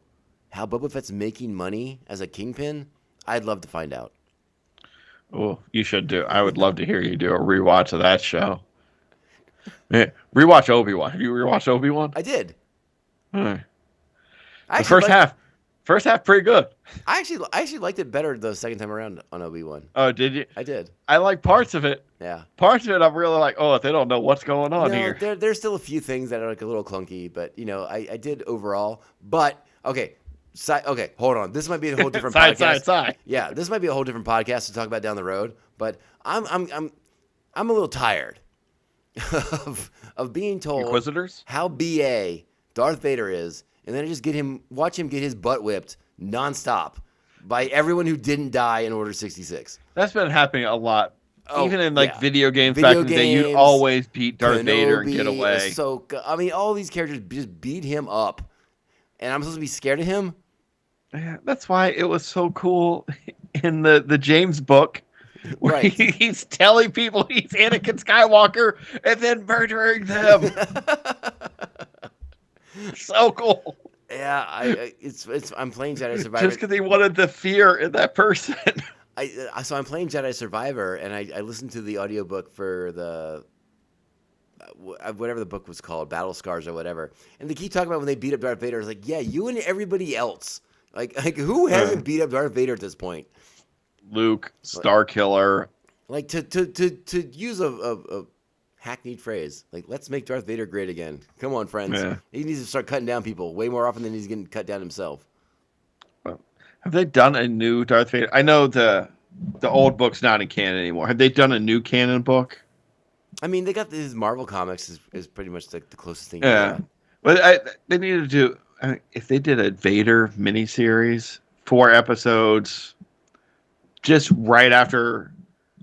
Speaker 2: how Boba Fett's making money as a kingpin, I'd love to find out.
Speaker 3: Oh, you should do. I would love to hear you do a rewatch of that show. Yeah, rewatch Obi-Wan. Have you rewatched Obi-Wan?
Speaker 2: I did.
Speaker 3: The first half pretty good.
Speaker 2: I actually liked it better the second time around on Obi-Wan.
Speaker 3: Oh, did you?
Speaker 2: I did.
Speaker 3: I like parts of it.
Speaker 2: Yeah. Parts
Speaker 3: of it I'm really like, they don't know what's going on here.
Speaker 2: There's still a few things that are like a little clunky, but I did overall. But okay, hold on. This might be a whole different podcast.
Speaker 3: Side.
Speaker 2: Yeah, this might be a whole different podcast to talk about down the road. But I'm a little tired of being told
Speaker 3: Inquisitors?
Speaker 2: how BA Darth Vader is, and then I just watch him get his butt whipped nonstop by everyone who didn't die in Order 66.
Speaker 3: That's been happening a lot. Even in video games back in the day, you'd always beat Darth Vader and get away.
Speaker 2: Ahsoka, I mean, all these characters just beat him up, and I'm supposed to be scared of him?
Speaker 3: Yeah, that's why it was so cool in the James book. Where
Speaker 2: right.
Speaker 3: He's telling people he's Anakin Skywalker and then murdering them. So cool.
Speaker 2: Yeah, I'm playing Jedi Survivor.
Speaker 3: Just because he wanted the fear in that person.
Speaker 2: So I'm playing Jedi Survivor, and I listened to the audiobook for the whatever the book was called, Battle Scars or whatever. And they keep talking about when they beat up Darth Vader. It's like, yeah, you and everybody else. Like who hasn't beat up Darth Vader at this point?
Speaker 3: Luke, Starkiller.
Speaker 2: Like to use a hackneyed phrase. Like, let's make Darth Vader great again. Come on, friends.
Speaker 3: Yeah.
Speaker 2: He needs to start cutting down people way more often than he's getting cut down himself.
Speaker 3: Well, have they done a new Darth Vader? I know the old book's not in canon anymore. Have they done a new canon book?
Speaker 2: I mean, they got his Marvel comics is pretty much like the closest thing.
Speaker 3: Yeah, but they need to do. I mean, if they did a Vader miniseries, 4 episodes, just right after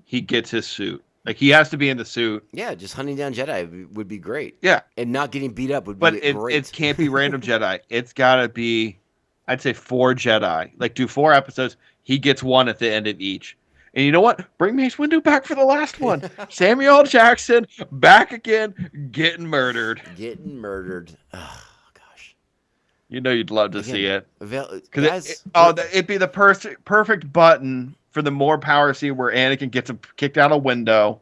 Speaker 3: he gets his suit, like he has to be in the suit.
Speaker 2: Yeah, just hunting down Jedi would be great.
Speaker 3: Yeah,
Speaker 2: and not getting beat up would be
Speaker 3: but
Speaker 2: great.
Speaker 3: it can't be random Jedi. It's gotta be, I'd say 4 Jedi. Like do 4 episodes. He gets 1 at the end of each. And you know what? Bring Mace Windu back for the last one. Samuel L. Jackson back again, getting murdered.
Speaker 2: Oh gosh.
Speaker 3: You know you'd love to see it.
Speaker 2: Guys,
Speaker 3: it'd be the perfect button for the more power scene where Anakin gets him kicked out a window.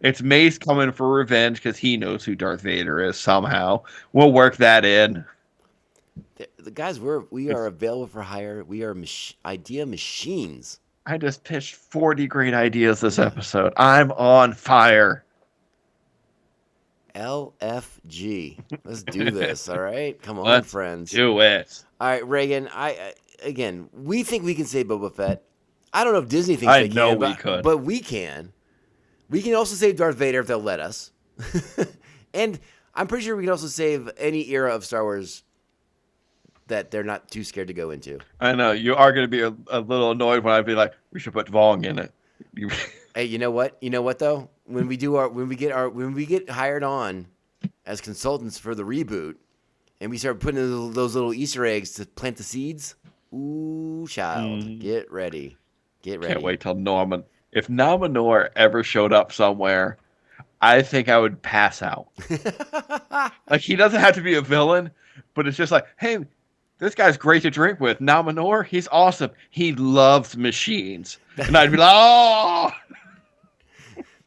Speaker 3: It's Mace coming for revenge because he knows who Darth Vader is somehow. We'll work that in.
Speaker 2: The guys, we are available for hire. We are idea machines.
Speaker 3: I just pitched 40 great ideas this episode. I'm on fire.
Speaker 2: LFG. Let's do this, all right? Come on,
Speaker 3: Let's
Speaker 2: friends.
Speaker 3: do it.
Speaker 2: All right, Reagan, again, we think we can save Boba Fett. I don't know if Disney thinks they can, but we can. We can also save Darth Vader if they'll let us. And I'm pretty sure we can also save any era of Star Wars that they're not too scared to go into.
Speaker 3: I know you are going to be a little annoyed when I be like, we should put Vong in it.
Speaker 2: Hey, you know what? You know what though? When we get hired on as consultants for the reboot, and we start putting those little Easter eggs to plant the seeds. Ooh, child, get ready.
Speaker 3: Can't wait till Norman. If Nominor ever showed up somewhere, I think I would pass out. Like he doesn't have to be a villain, but it's just like, hey. This guy's great to drink with. Nominor, he's awesome. He loves machines. And I'd be like, oh!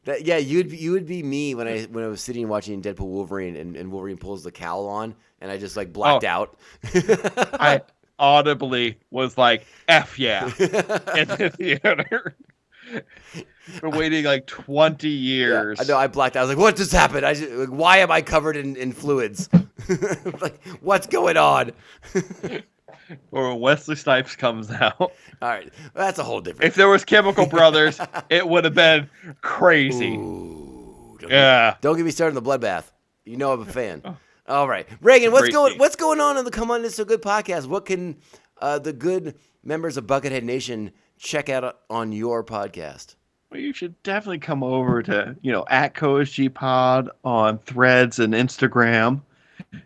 Speaker 2: You would be me when I was sitting watching Deadpool Wolverine and Wolverine pulls the cowl on and I just like blacked out.
Speaker 3: I audibly was like, F yeah, in the theater. For waiting like 20 years.
Speaker 2: Yeah, I know, I blacked out. I was like, what just happened? Why am I covered in fluids? Like, what's going on?
Speaker 3: Or when Wesley Snipes comes out.
Speaker 2: All right. Well, that's a whole different.
Speaker 3: If there was Chemical Brothers, it would have been crazy.
Speaker 2: Ooh,
Speaker 3: don't
Speaker 2: get me started on the bloodbath. You know I'm a fan. All right. Reagan, what's going on in the Come On It's So Good podcast? What can the good members of Buckethead Nation check out on your podcast?
Speaker 3: Well, you should definitely come over to, at COisGPod on Threads and Instagram.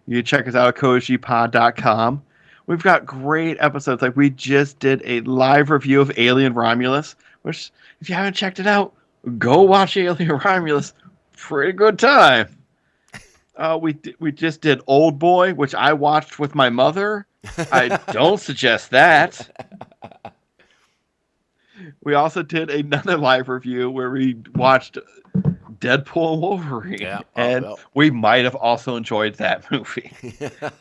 Speaker 3: You can check us out at COisGPod.com. We've got great episodes. Like we just did a live review of Alien Romulus, which if you haven't checked it out, go watch Alien Romulus. Pretty good time. We just did Old Boy, which I watched with my mother. I don't suggest that. We also did another live review where we watched Deadpool and Wolverine, we might have also enjoyed that movie.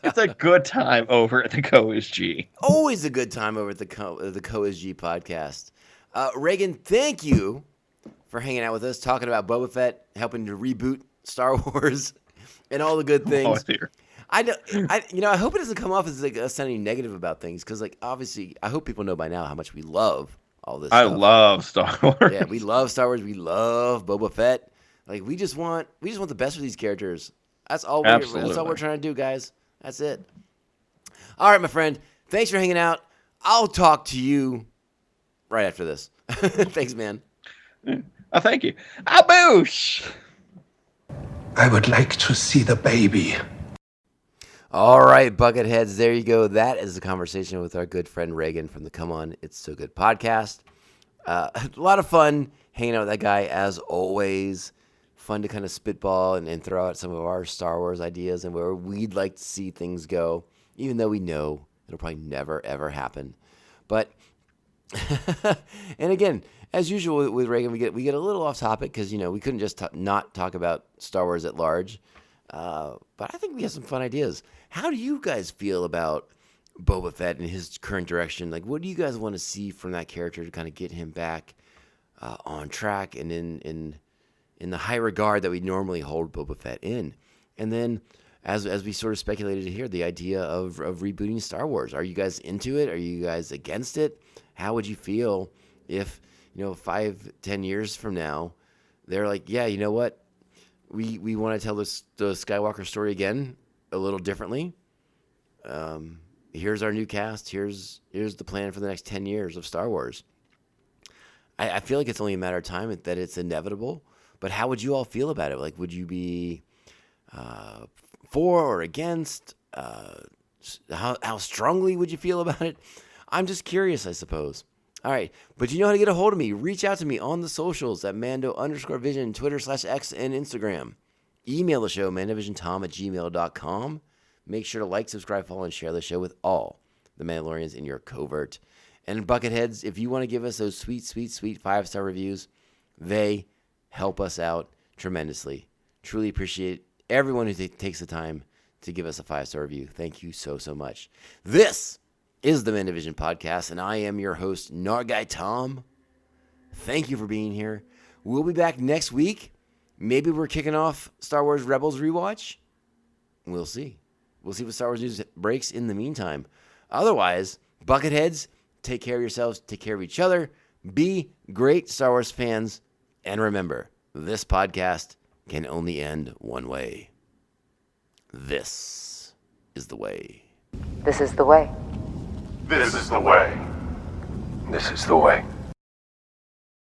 Speaker 3: It's a good time over at the COisG.
Speaker 2: Always a good time over at the COisG podcast. Reagan, thank you for hanging out with us, talking about Boba Fett, helping to reboot Star Wars, and all the good things. I hope it doesn't come off as like us sounding negative about things, because like obviously, I hope people know by now how much we love all this. I
Speaker 3: love Star Wars.
Speaker 2: Yeah, we love Star Wars. We love Boba Fett. Like we just want the best for these characters. That's all we're trying to do, guys. That's it. All right, my friend. Thanks for hanging out. I'll talk to you right after this. Thanks, man.
Speaker 3: Thank you. Aboosh.
Speaker 4: I would like to see the baby.
Speaker 2: All right, Bucketheads. There you go. That is the conversation with our good friend Regan from the Come On It's So Good podcast. A lot of fun hanging out with that guy as always. Fun to kind of spitball and throw out some of our Star Wars ideas and where we'd like to see things go, even though we know it'll probably never, ever happen. But, and again, as usual with Reagan, we get a little off topic because, we couldn't just not talk about Star Wars at large. But I think we have some fun ideas. How do you guys feel about Boba Fett and his current direction? Like, what do you guys want to see from that character to kind of get him back on track and in in the high regard that we normally hold Boba Fett in. And then, as we sort of speculated here, the idea of rebooting Star Wars. Are you guys into it? Are you guys against it? How would you feel if, 5-10 years from now, they're like, yeah, you know what? We want to tell the Skywalker story again a little differently. Here's our new cast. Here's the plan for the next 10 years of Star Wars. I feel like it's only a matter of time that it's inevitable. But how would you all feel about it? Like, would you be for or against? How strongly would you feel about it? I'm just curious, I suppose. All right, but you know how to get a hold of me. Reach out to me on the socials at Mando_Vision, Twitter/X, and Instagram. Email the show, mandovisiontom@gmail.com. Make sure to like, subscribe, follow, and share the show with all the Mandalorians in your covert. And Bucketheads, if you want to give us those sweet, sweet, sweet 5-star reviews, they help us out tremendously. Truly appreciate everyone who takes the time to give us a 5-star review. Thank you so, so much. This is the Mandovision Podcast, and I am your host, Narguy Tom. Thank you for being here. We'll be back next week. Maybe we're kicking off Star Wars Rebels rewatch. We'll see. We'll see what Star Wars news breaks in the meantime. Otherwise, Bucketheads, take care of yourselves, take care of each other, be great Star Wars fans, and remember, this podcast can only end one way. This is the way.
Speaker 5: This is the way.
Speaker 1: This is the way.
Speaker 4: This is the way.